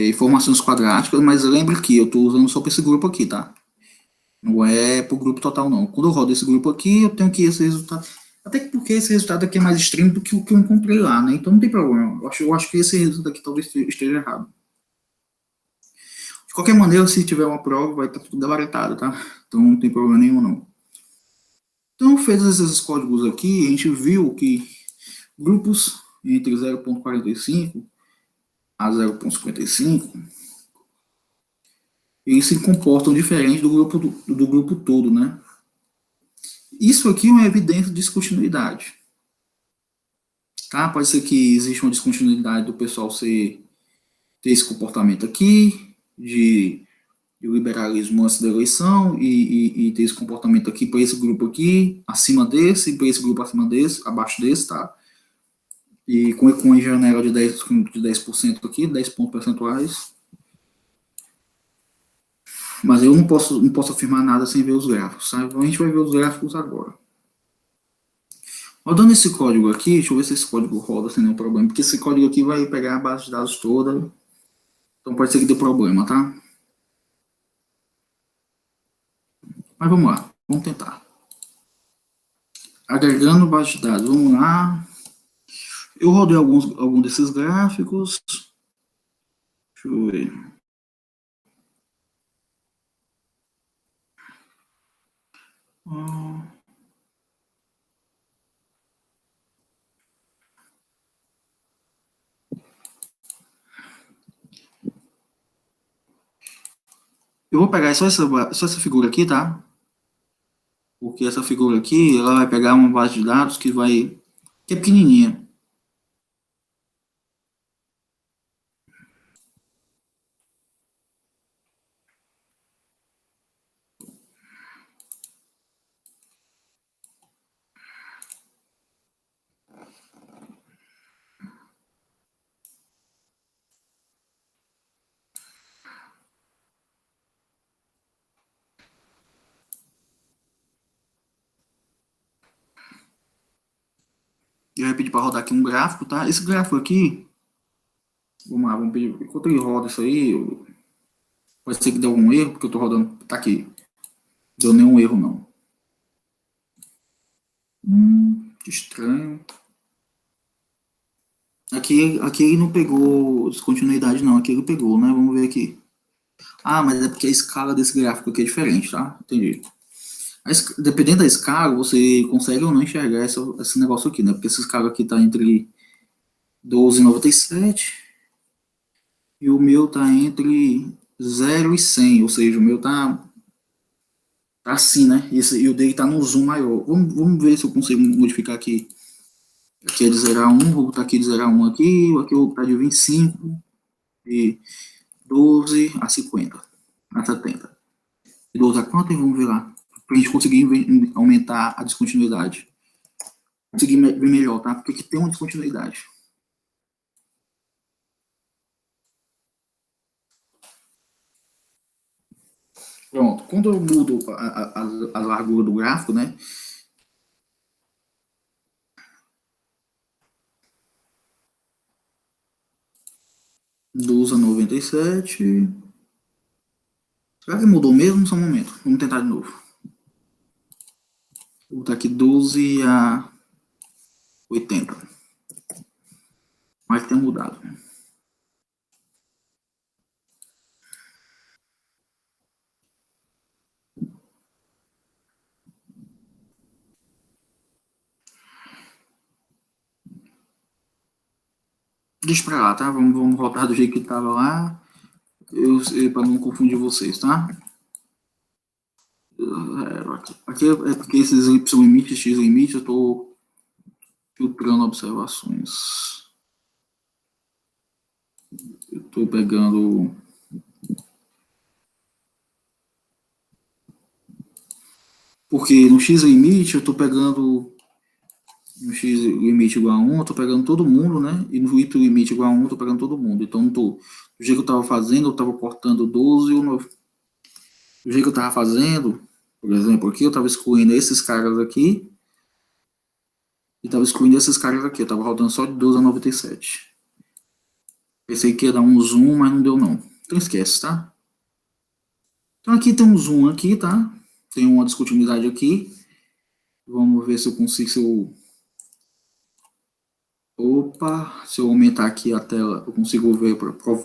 informações quadráticas, mas lembre que eu estou usando só para esse grupo aqui, tá? Não é para o grupo total, não. Quando eu rodo esse grupo aqui, eu tenho que esse resultado. Até porque esse resultado aqui é mais extremo do que o que eu encontrei lá, né? Então não tem problema. Eu acho que esse resultado aqui talvez esteja errado. De qualquer maneira, se tiver uma prova, vai estar tudo gabaritado, tá? Então não tem problema nenhum, não. Então, fez esses códigos aqui, a gente viu que grupos entre 0,45 a 0,55, eles se comportam diferente do grupo todo, né? Isso aqui é uma evidência de descontinuidade. Tá? Pode ser que exista uma descontinuidade do pessoal ter esse comportamento aqui, de liberalismo antes da eleição, e ter esse comportamento aqui para esse grupo aqui, acima desse, e para esse grupo acima desse, abaixo desse, tá? E com a janela de 10% aqui, 10 pontos percentuais. Mas eu não posso afirmar nada sem ver os gráficos, sabe? Então a gente vai ver os gráficos agora. Rodando esse código aqui, deixa eu ver se esse código roda sem nenhum problema, porque esse código aqui vai pegar a base de dados toda, então pode ser que dê problema, tá? Mas vamos lá, vamos tentar. Agregando base de dados, vamos lá. Eu rodei alguns desses gráficos. Deixa eu ver. Eu vou pegar só essa figura aqui, tá? Porque essa figura aqui, ela vai pegar uma base de dados que é pequenininha. Eu vou pedir para rodar aqui um gráfico, tá? Esse gráfico aqui, vamos lá, vamos pedir, enquanto ele roda isso aí, pode ser que dê algum erro, porque eu tô rodando, tá aqui. Deu nenhum erro, não. Que estranho. Aqui ele não pegou descontinuidade, não. Aqui ele pegou, né? Vamos ver aqui. Ah, mas é porque a escala desse gráfico aqui é diferente, tá? Entendi. Dependendo da escala, você consegue ou não enxergar esse negócio aqui, né? Porque essa escala aqui tá entre 12,97 e o meu tá entre 0 e 100, ou seja, o meu tá assim, né? E o dele tá no zoom maior. Vamos ver se eu consigo modificar aqui. Aqui é de 0 a 1, vou botar aqui de 0 a 1 aqui eu vou botar de 25, de 12 a 50, a 70. De 12 a quanto? Vamos ver lá. Pra gente conseguir aumentar a descontinuidade. Conseguir ver melhor, tá? Porque aqui tem uma descontinuidade. Pronto. Quando eu mudo a largura do gráfico, né? Dos a 97. Será que mudou mesmo? Só um momento. Vamos tentar de novo. Vou botar aqui 12 a 80. Mas tem mudado. Deixa pra lá, tá? Vamos voltar do jeito que tava lá. Para não confundir vocês, tá? Aqui é porque esses Y limite, X limite, eu estou filtrando observações. Eu estou pegando. Porque no X limite eu estou pegando. No X limite igual a 1, eu estou pegando todo mundo, né? E no Y limite igual a 1, eu estou pegando todo mundo. Então, do jeito que eu estava fazendo, eu estava cortando 12 e o 9. Do jeito que eu estava fazendo, por exemplo, aqui, eu estava excluindo esses caras aqui. E estava excluindo esses caras aqui. Eu estava rodando só de 12 a 97. Pensei que ia dar um zoom, mas não deu não. Então esquece, tá? Então aqui tem um zoom aqui, tá? Tem uma descontinuidade aqui. Vamos ver se eu consigo, Opa, se eu aumentar aqui a tela, eu consigo ver,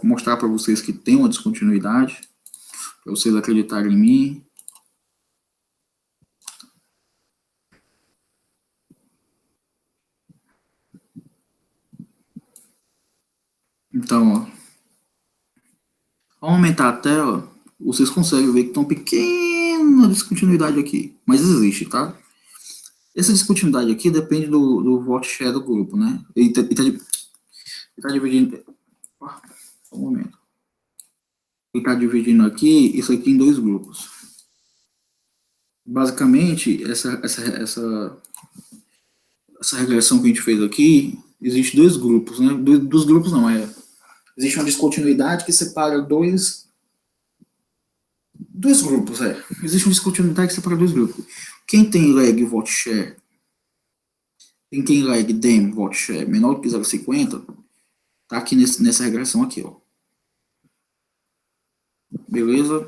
mostrar para vocês que tem uma descontinuidade, para vocês acreditarem em mim. Então, ó, ao aumentar a tela, vocês conseguem ver que tem uma pequena descontinuidade aqui, mas existe, tá? Essa descontinuidade aqui depende do vote share do grupo, né? Ele tá dividindo... Só um momento. Ele está dividindo aqui, isso aqui em dois grupos. Basicamente, essa regressão que a gente fez aqui, existe dois grupos, né? Dos grupos não, existe uma descontinuidade que separa dois grupos, Existe uma descontinuidade que separa dois grupos. Quem tem lag vote share, quem tem lag dem vote share menor do que 0,50, tá aqui nessa regressão aqui, ó. Beleza?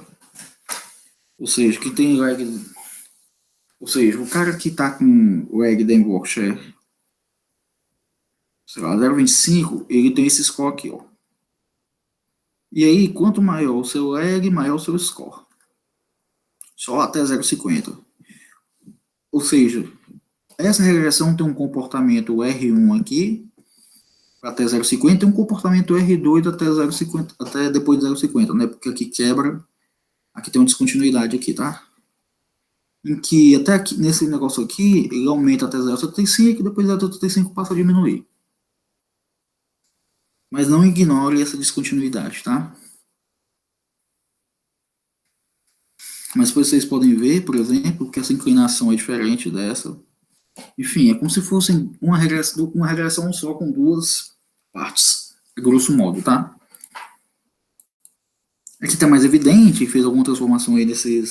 Ou seja, quem tem lag... Ou seja, o cara que tá com lag dem vote share, sei lá, 0,25, ele tem esse score aqui, ó. E aí, quanto maior o seu lag, maior o seu score. Só até 0,50. Ou seja, essa regressão tem um comportamento R1 aqui, até 0,50, e um comportamento R2 até 0,50, até depois de 0,50, né? Porque aqui quebra, aqui tem uma descontinuidade aqui, tá? Em que até aqui, nesse negócio aqui, ele aumenta até 0,75 e depois de 0,75 passa a diminuir. Mas não ignore essa descontinuidade, tá? Mas vocês podem ver, por exemplo, que essa inclinação é diferente dessa. Enfim, é como se fosse uma regressão só com duas partes, grosso modo, tá? Aqui está mais evidente, fez alguma transformação aí nesse...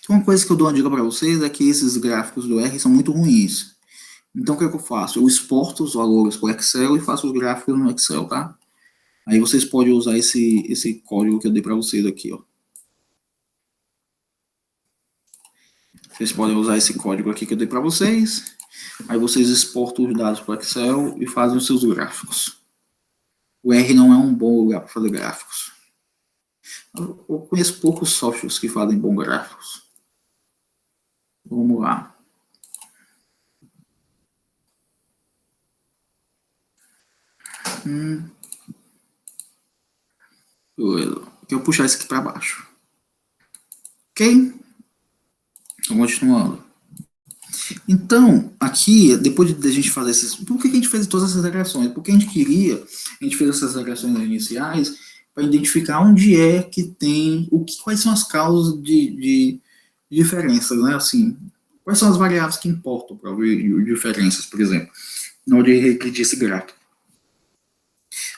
Uma coisa que eu dou uma dica para vocês é que esses gráficos do R são muito ruins. Então, o que é que eu faço? Eu exporto os valores para o Excel e faço os gráficos no Excel, tá? Aí vocês podem usar esse código que eu dei para vocês aqui, ó. Vocês podem usar esse código aqui que eu dei para vocês. Aí vocês exportam os dados para o Excel e fazem os seus gráficos. O R não é um bom lugar para fazer gráficos. Eu conheço poucos softwares que fazem bons gráficos. Vamos lá. Beleza. Eu vou puxar isso aqui para baixo. Ok? Então, continuando. Então, aqui, depois de a gente fazer esses... Por que a gente fez todas essas regressões? Porque a gente fez essas regressões iniciais para identificar onde é que tem... Quais são as causas de diferenças, né? Assim, quais são as variáveis que importam para ver diferenças, por exemplo, na hora de regredir esse gráfico.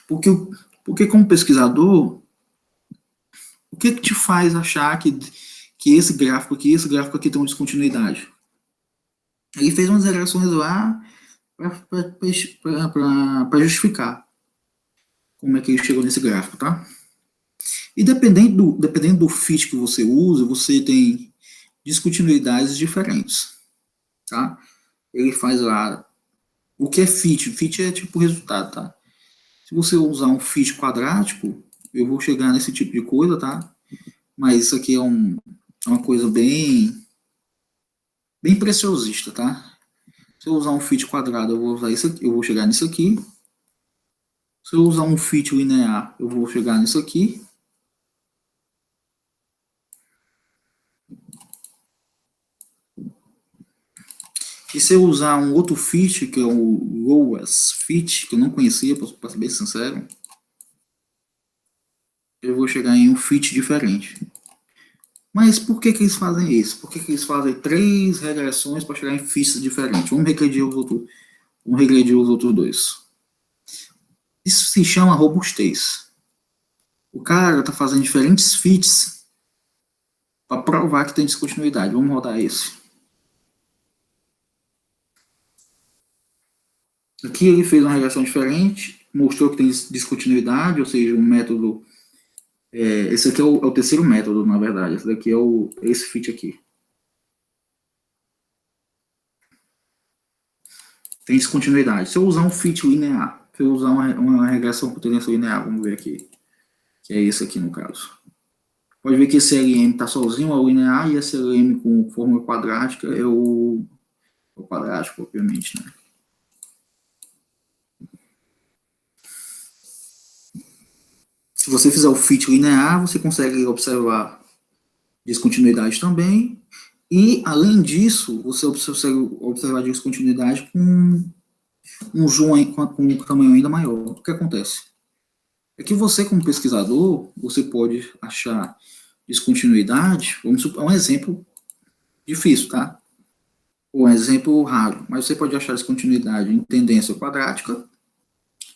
Porque Porque como pesquisador, o que te faz achar que esse gráfico aqui tem uma descontinuidade? Ele fez umas regressões lá para justificar como é que ele chegou nesse gráfico, tá? E dependendo do fit que você usa, você tem descontinuidades diferentes, tá? Ele faz lá, o que é fit? Fit é tipo resultado, tá? Se você usar um fit quadrático, eu vou chegar nesse tipo de coisa, tá? Mas isso aqui é uma coisa bem preciosista, tá? Se eu usar um fit quadrado, eu vou usar isso aqui, eu vou chegar nisso aqui. Se eu usar um fit linear, eu vou chegar nisso aqui. E se eu usar um outro fit, que é o Lowest Fit, que eu não conhecia, para ser bem sincero, eu vou chegar em um fit diferente. Mas por que eles fazem isso? Por que eles fazem 3 regressões para chegar em fits diferentes? Vamos regredir os outros dois. Isso se chama robustez. O cara está fazendo diferentes fits para provar que tem descontinuidade. Vamos rodar esse. Aqui ele fez uma regressão diferente, mostrou que tem descontinuidade, ou seja, um método. Esse aqui é o terceiro método, na verdade. Esse daqui é esse fit aqui. Tem descontinuidade. Se eu usar um fit linear, se eu usar uma regressão com tendência linear, vamos ver aqui, que é esse aqui no caso. Pode ver que esse LM está sozinho, é o linear, e esse LM com fórmula quadrática é o quadrático, obviamente, né? Se você fizer o fit linear, você consegue observar descontinuidade também, e além disso, você consegue observar descontinuidade com um zoom com um tamanho ainda maior. O que acontece? É que você, como pesquisador, você pode achar descontinuidade, vamos supor, é um exemplo difícil, tá? Ou um exemplo raro, mas você pode achar descontinuidade em tendência quadrática,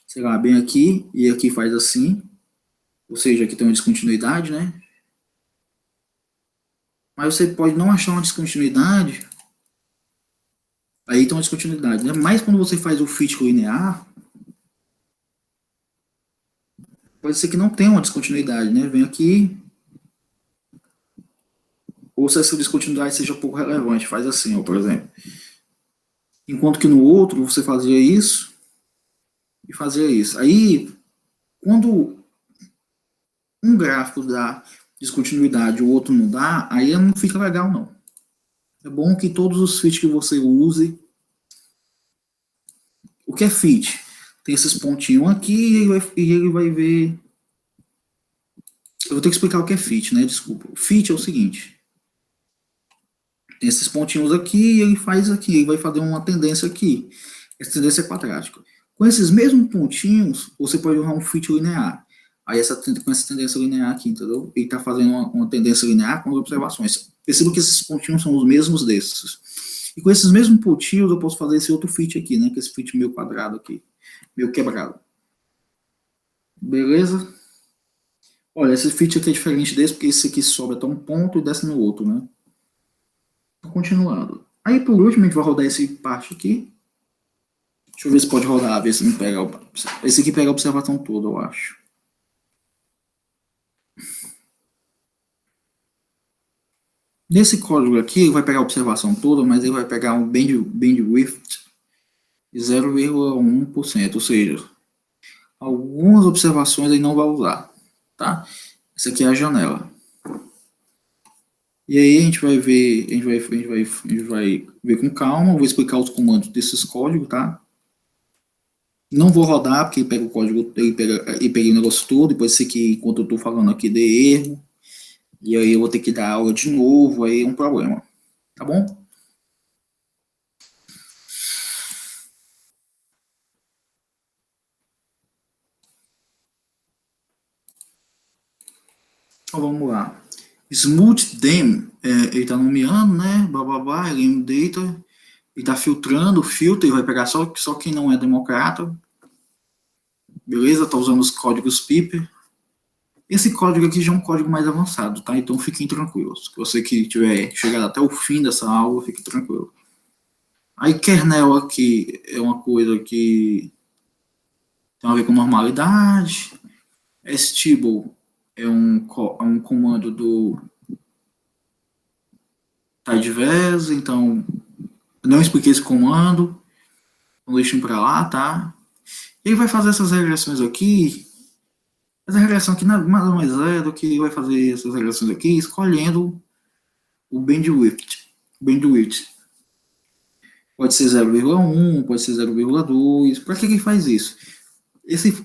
sei lá, bem aqui, e aqui faz assim, ou seja, aqui tem uma descontinuidade, né? Mas você pode não achar uma descontinuidade, aí tem uma descontinuidade, né? Mas quando você faz o fit linear, pode ser que não tenha uma descontinuidade, né? Vem aqui, ou se essa descontinuidade seja pouco relevante, faz assim, ó, por exemplo. Enquanto que no outro você fazia isso e fazia isso. Aí, quando um gráfico dá descontinuidade e o outro não dá, aí não fica legal, não. É bom que todos os fits que você use. O que é fit? Tem esses pontinhos aqui e ele vai ver. Eu vou ter que explicar o que é fit, né? Desculpa. O fit é o seguinte: tem esses pontinhos aqui e ele faz aqui, ele vai fazer uma tendência aqui. Essa tendência é quadrática. Com esses mesmos pontinhos, você pode usar um fit linear. Aí com essa tendência linear aqui, entendeu? Ele está fazendo uma tendência linear com as observações. Perceba que esses pontinhos são os mesmos desses. E com esses mesmos pontinhos eu posso fazer esse outro fit aqui, né? Que é esse fit meio quadrado aqui, meio quebrado. Beleza? Olha, esse fit aqui é diferente desse, porque esse aqui sobe até um ponto e desce no outro, né? Continuando. Aí, por último, a gente vai rodar esse parte aqui. Deixa eu ver se pode rodar, ver se não pega. Esse aqui pega a observação toda, eu acho. Nesse código aqui, ele vai pegar a observação toda, mas ele vai pegar um bandwidth de 0,1%, ou seja, algumas observações ele não vai usar, tá? Essa aqui é a janela. E aí a gente vai ver, a gente vai ver com calma, vou explicar os comandos desses códigos, tá? Não vou rodar, porque ele pega o código, ele pega o negócio todo, depois ser que, enquanto eu estou falando aqui, dê erro, e aí eu vou ter que dar aula de novo, aí é um problema, tá bom? Então vamos lá. Smooth Dem, ele está nomeando, né? Blá blá blá, LM Data, ele está filtrando o filtro, ele vai pegar só quem não é democrata. Beleza? Tá usando os códigos PIP. Esse código aqui já é um código mais avançado, tá? Então fiquem tranquilos. Você que tiver chegado até o fim dessa aula, fique tranquilo. Aí kernel aqui é uma coisa que tem a ver com normalidade. Stable é um comando do Tidyverse, então não expliquei esse comando, não deixem para lá, tá? Ele vai fazer essas regressões aqui. Essa regressão aqui nada mais é do que vai fazer essas regressões aqui escolhendo o bandwidth. Bandwidth. Pode ser 0,1, pode ser 0,2. Para que ele faz isso?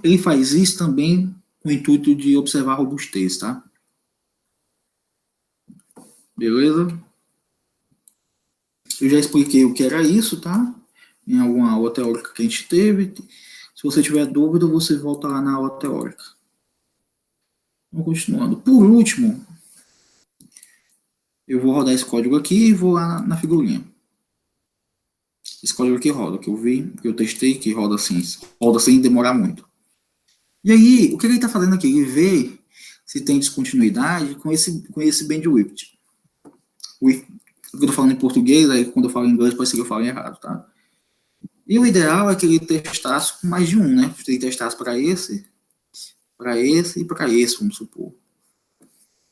Ele faz isso também com o intuito de observar a robustez, tá? Beleza? Eu já expliquei o que era isso, tá? Em alguma aula teórica que a gente teve. Se você tiver dúvida, você volta lá na aula teórica. Vamos continuando. Por último, eu vou rodar esse código aqui e vou lá na figurinha. Esse código aqui roda, que eu vi, que eu testei, que roda assim, roda sem demorar muito. E aí, o que ele está fazendo aqui? Ele vê se tem descontinuidade com esse bandwidth. Eu estou falando em português, aí quando eu falo em inglês pode ser que eu fale errado, tá? E o ideal é que ele testasse com mais de um, né? Se ele testasse para esse e para esse, vamos supor.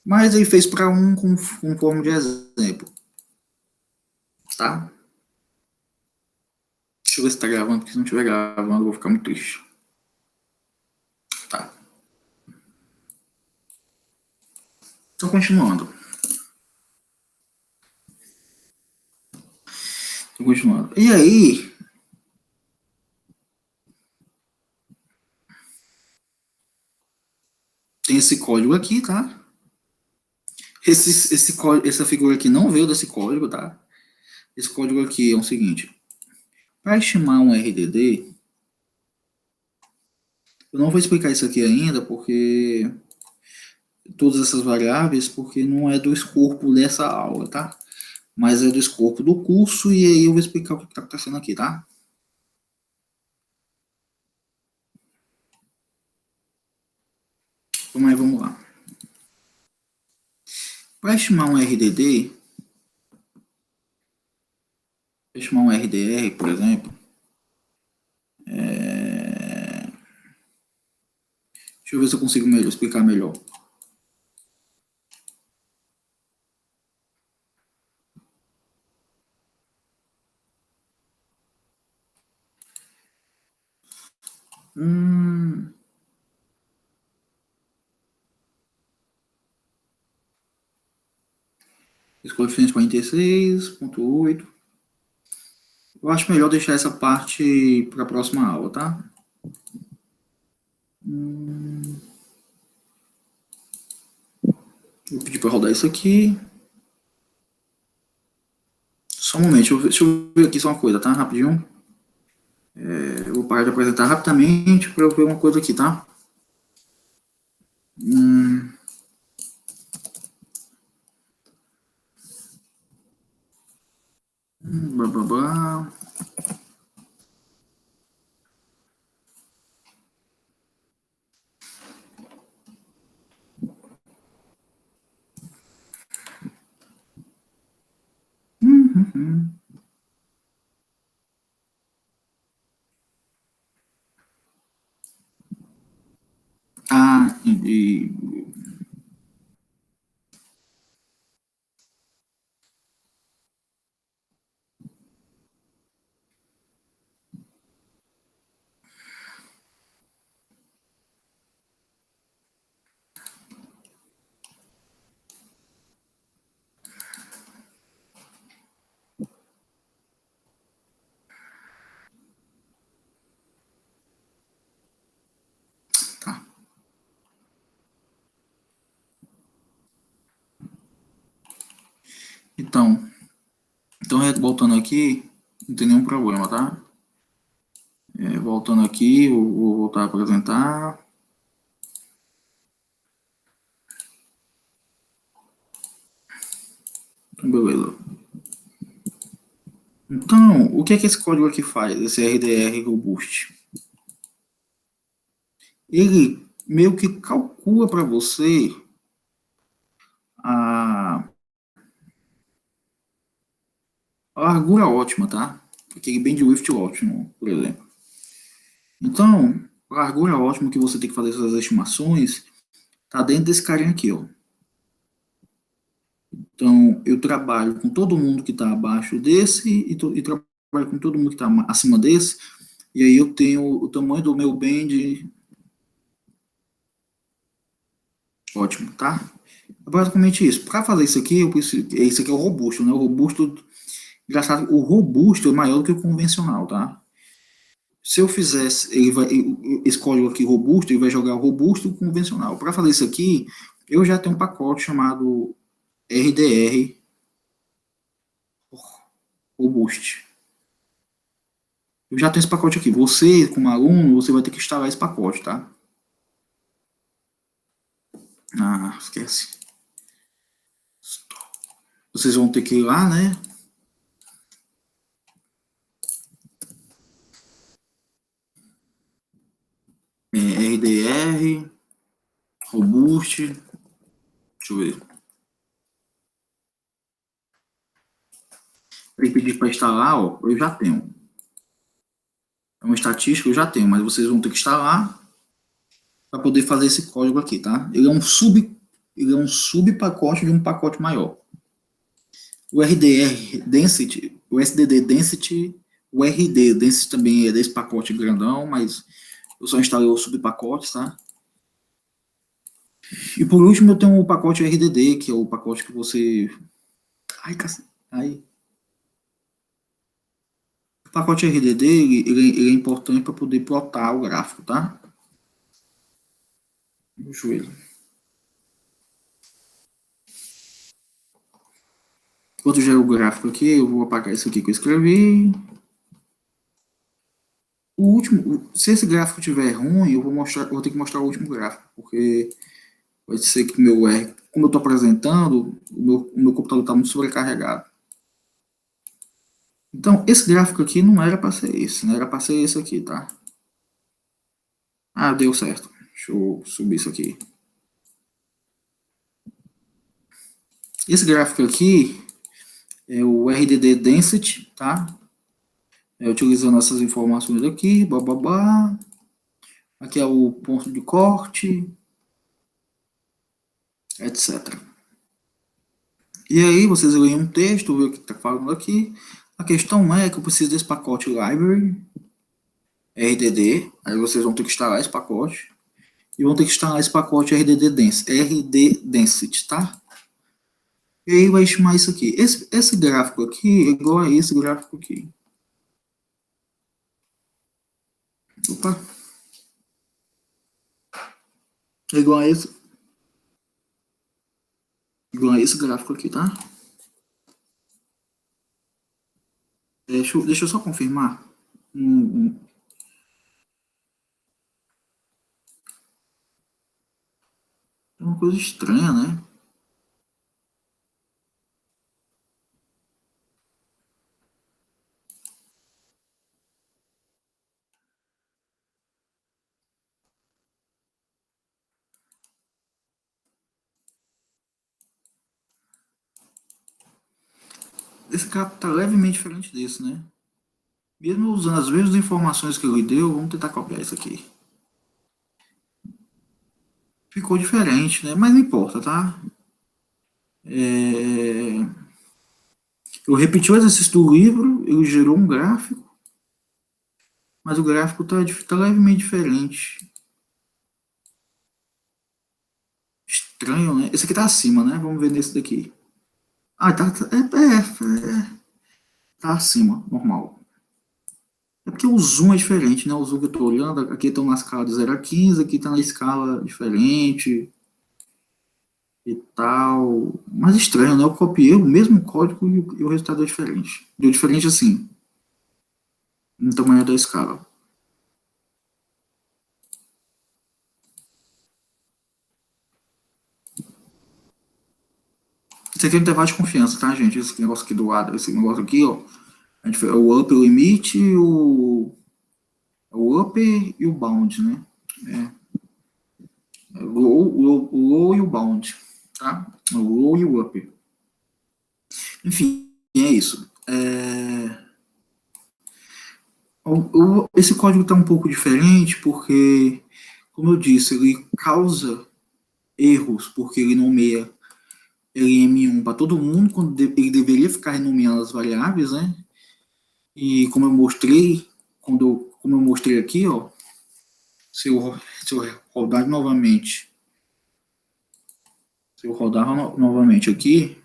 Mas ele fez para um com forma de exemplo, tá? Deixa eu ver se está gravando, porque se não estiver gravando eu vou ficar muito triste. Tá. Então, continuando. E aí, tem esse código aqui, tá? Essa figura aqui não veio desse código, tá? Esse código aqui é o seguinte. Para estimar um RDD, eu não vou explicar isso aqui ainda, porque todas essas variáveis, porque não é do escopo dessa aula, tá? Mas é do escopo do curso, e aí eu vou explicar o que está acontecendo aqui, tá? Mas vamos lá. Para estimar um RDD, estimar um RDR, por exemplo, deixa eu ver se eu consigo explicar melhor. Esse coeficiente 46,8. Eu acho melhor deixar essa parte para a próxima aula, tá? Vou pedir para rodar isso aqui. Só um momento, deixa eu ver aqui só uma coisa, tá? Rapidinho. Eu vou parar de apresentar rapidamente para eu ver uma coisa aqui, tá? Blá, blá, blá. Ah, e tá. Então, voltando aqui, não tem nenhum problema, tá? Voltando aqui, eu vou voltar a apresentar. Beleza. Então, o que é que esse código aqui faz, esse RDR Robust? ele meio que calcula para você a largura ótima, tá? Aquele bandwidth ótimo, por exemplo. Então, a largura ótima que você tem que fazer essas estimações tá dentro desse carinha aqui, ó. Então, eu trabalho com todo mundo que está abaixo desse e trabalho com todo mundo que está acima desse, e aí eu tenho o tamanho do meu band ótimo, tá? É basicamente isso. Para fazer isso aqui, eu preciso. Esse aqui é o robusto, né? O robusto, engraçado, o robusto é maior do que o convencional, tá? Se eu fizesse, esse código aqui robusto, ele vai jogar o robusto e o convencional. Para fazer isso aqui, eu já tenho um pacote chamado RDR Robust. Eu já tenho esse pacote aqui. Você, como aluno, você vai ter que instalar esse pacote, tá? Ah, esquece. Vocês vão ter que ir lá, né? RDR, Robust. Deixa eu ver. Ele pedir para instalar, ó, eu já tenho. É uma estatística, eu já tenho, mas vocês vão ter que instalar para poder fazer esse código aqui, tá? Ele é um subpacote de um pacote maior. O RDR Density, o SDD Density, o RD Density também é desse pacote grandão, mas eu só instalei os subpacotes, tá? E por último eu tenho o pacote RDD, que é o pacote que você... Ai, cacete. Ai. O pacote RDD, ele é importante para poder plotar o gráfico, tá? No joelho. Enquanto gera o gráfico aqui, eu vou apagar isso aqui que eu escrevi. O último, se esse gráfico estiver ruim, eu vou ter que mostrar o último gráfico, porque pode ser que o meu R, como eu estou apresentando, o meu computador está muito sobrecarregado. Então, esse gráfico aqui não era para ser esse, né? Era para ser esse aqui, tá? Ah, deu certo. Deixa eu subir isso aqui. Esse gráfico aqui é o RDD Density, tá? Utilizando essas informações aqui, bababá. Aqui é o ponto de corte, etc. E aí vocês leem um texto, vê o que está falando aqui. A questão é que eu preciso desse pacote library, RDD, aí vocês vão ter que instalar esse pacote, e vão ter que instalar esse pacote RD Density, tá? E aí vai estimar isso aqui. Esse gráfico aqui é igual a esse gráfico aqui. Opa. É igual a esse gráfico aqui, tá? Deixa eu só confirmar. É uma coisa estranha, né? Esse gráfico está levemente diferente desse, né? Mesmo usando as mesmas informações que ele deu, vamos tentar copiar isso aqui. Ficou diferente, né? Mas não importa, tá? Eu repeti o exercício do livro, ele gerou um gráfico, mas o gráfico tá levemente diferente. Estranho, né? Esse aqui tá acima, né? Vamos ver nesse daqui. Ah, tá acima, normal. É porque o zoom é diferente, né? O zoom que eu tô olhando, aqui estão na escala de 0 a 15, aqui tá na escala diferente e tal. Mas estranho, né? Eu copiei o mesmo código e o resultado é diferente. Deu diferente assim, no tamanho da escala. Isso aqui é um intervalo de confiança, tá, gente? Esse negócio aqui do lado, esse negócio aqui, ó. A gente fez o upper limit, o upper e o bound, né? É. o low e o bound, tá? O low e o upper. Enfim, é isso. Esse código está um pouco diferente porque, como eu disse, ele causa erros porque ele nomeia LM1 para todo mundo, quando ele deveria ficar renomeando as variáveis, né? E como eu mostrei, como eu mostrei aqui, ó, se eu rodar novamente, se eu rodar novamente aqui,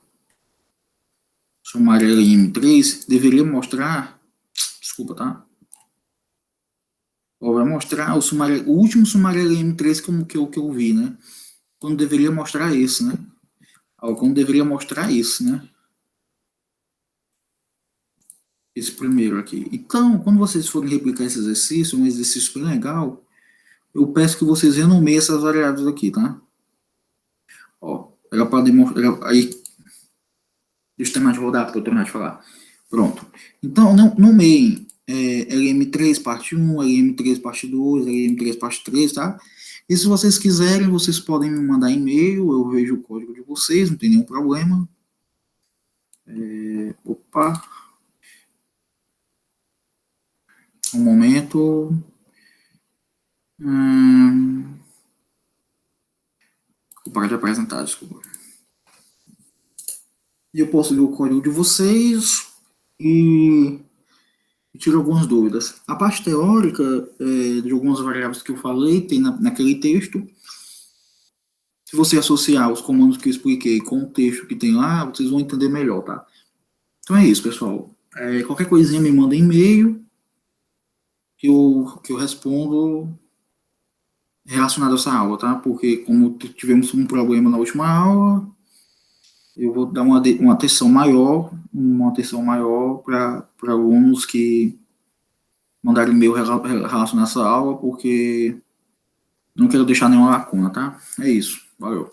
sumário LM3, deveria mostrar, desculpa, tá? Ó, vai mostrar o último sumário LM3 que eu vi, né? Quando deveria mostrar esse, né? Ó, quando deveria mostrar esse, né? Esse primeiro aqui. Então, quando vocês forem replicar esse exercício, um exercício bem legal, eu peço que vocês renomeiem essas variáveis aqui, tá? Ó, ela pode demonstrar. Aí, deixa eu terminar de rodar, para eu terminar de falar. Pronto. Então, nomeiem LM3 parte 1, LM3 parte 2, LM3 parte 3, tá? E se vocês quiserem, vocês podem me mandar e-mail, eu vejo o código de vocês, não tem nenhum problema. Opa. Um momento. Vou parar de apresentar, desculpa. E eu posso ver o código de vocês e tiro algumas dúvidas. A parte teórica de algumas variáveis que eu falei, tem naquele texto. Se você associar os comandos que eu expliquei com o texto que tem lá, vocês vão entender melhor, tá? Então é isso, pessoal. Qualquer coisinha me manda e-mail que eu respondo relacionado a essa aula, tá? Porque como tivemos um problema na última aula, eu vou dar uma atenção maior para alunos que mandarem e-mail relacionado a essa aula, porque não quero deixar nenhuma lacuna, tá? É isso. Valeu.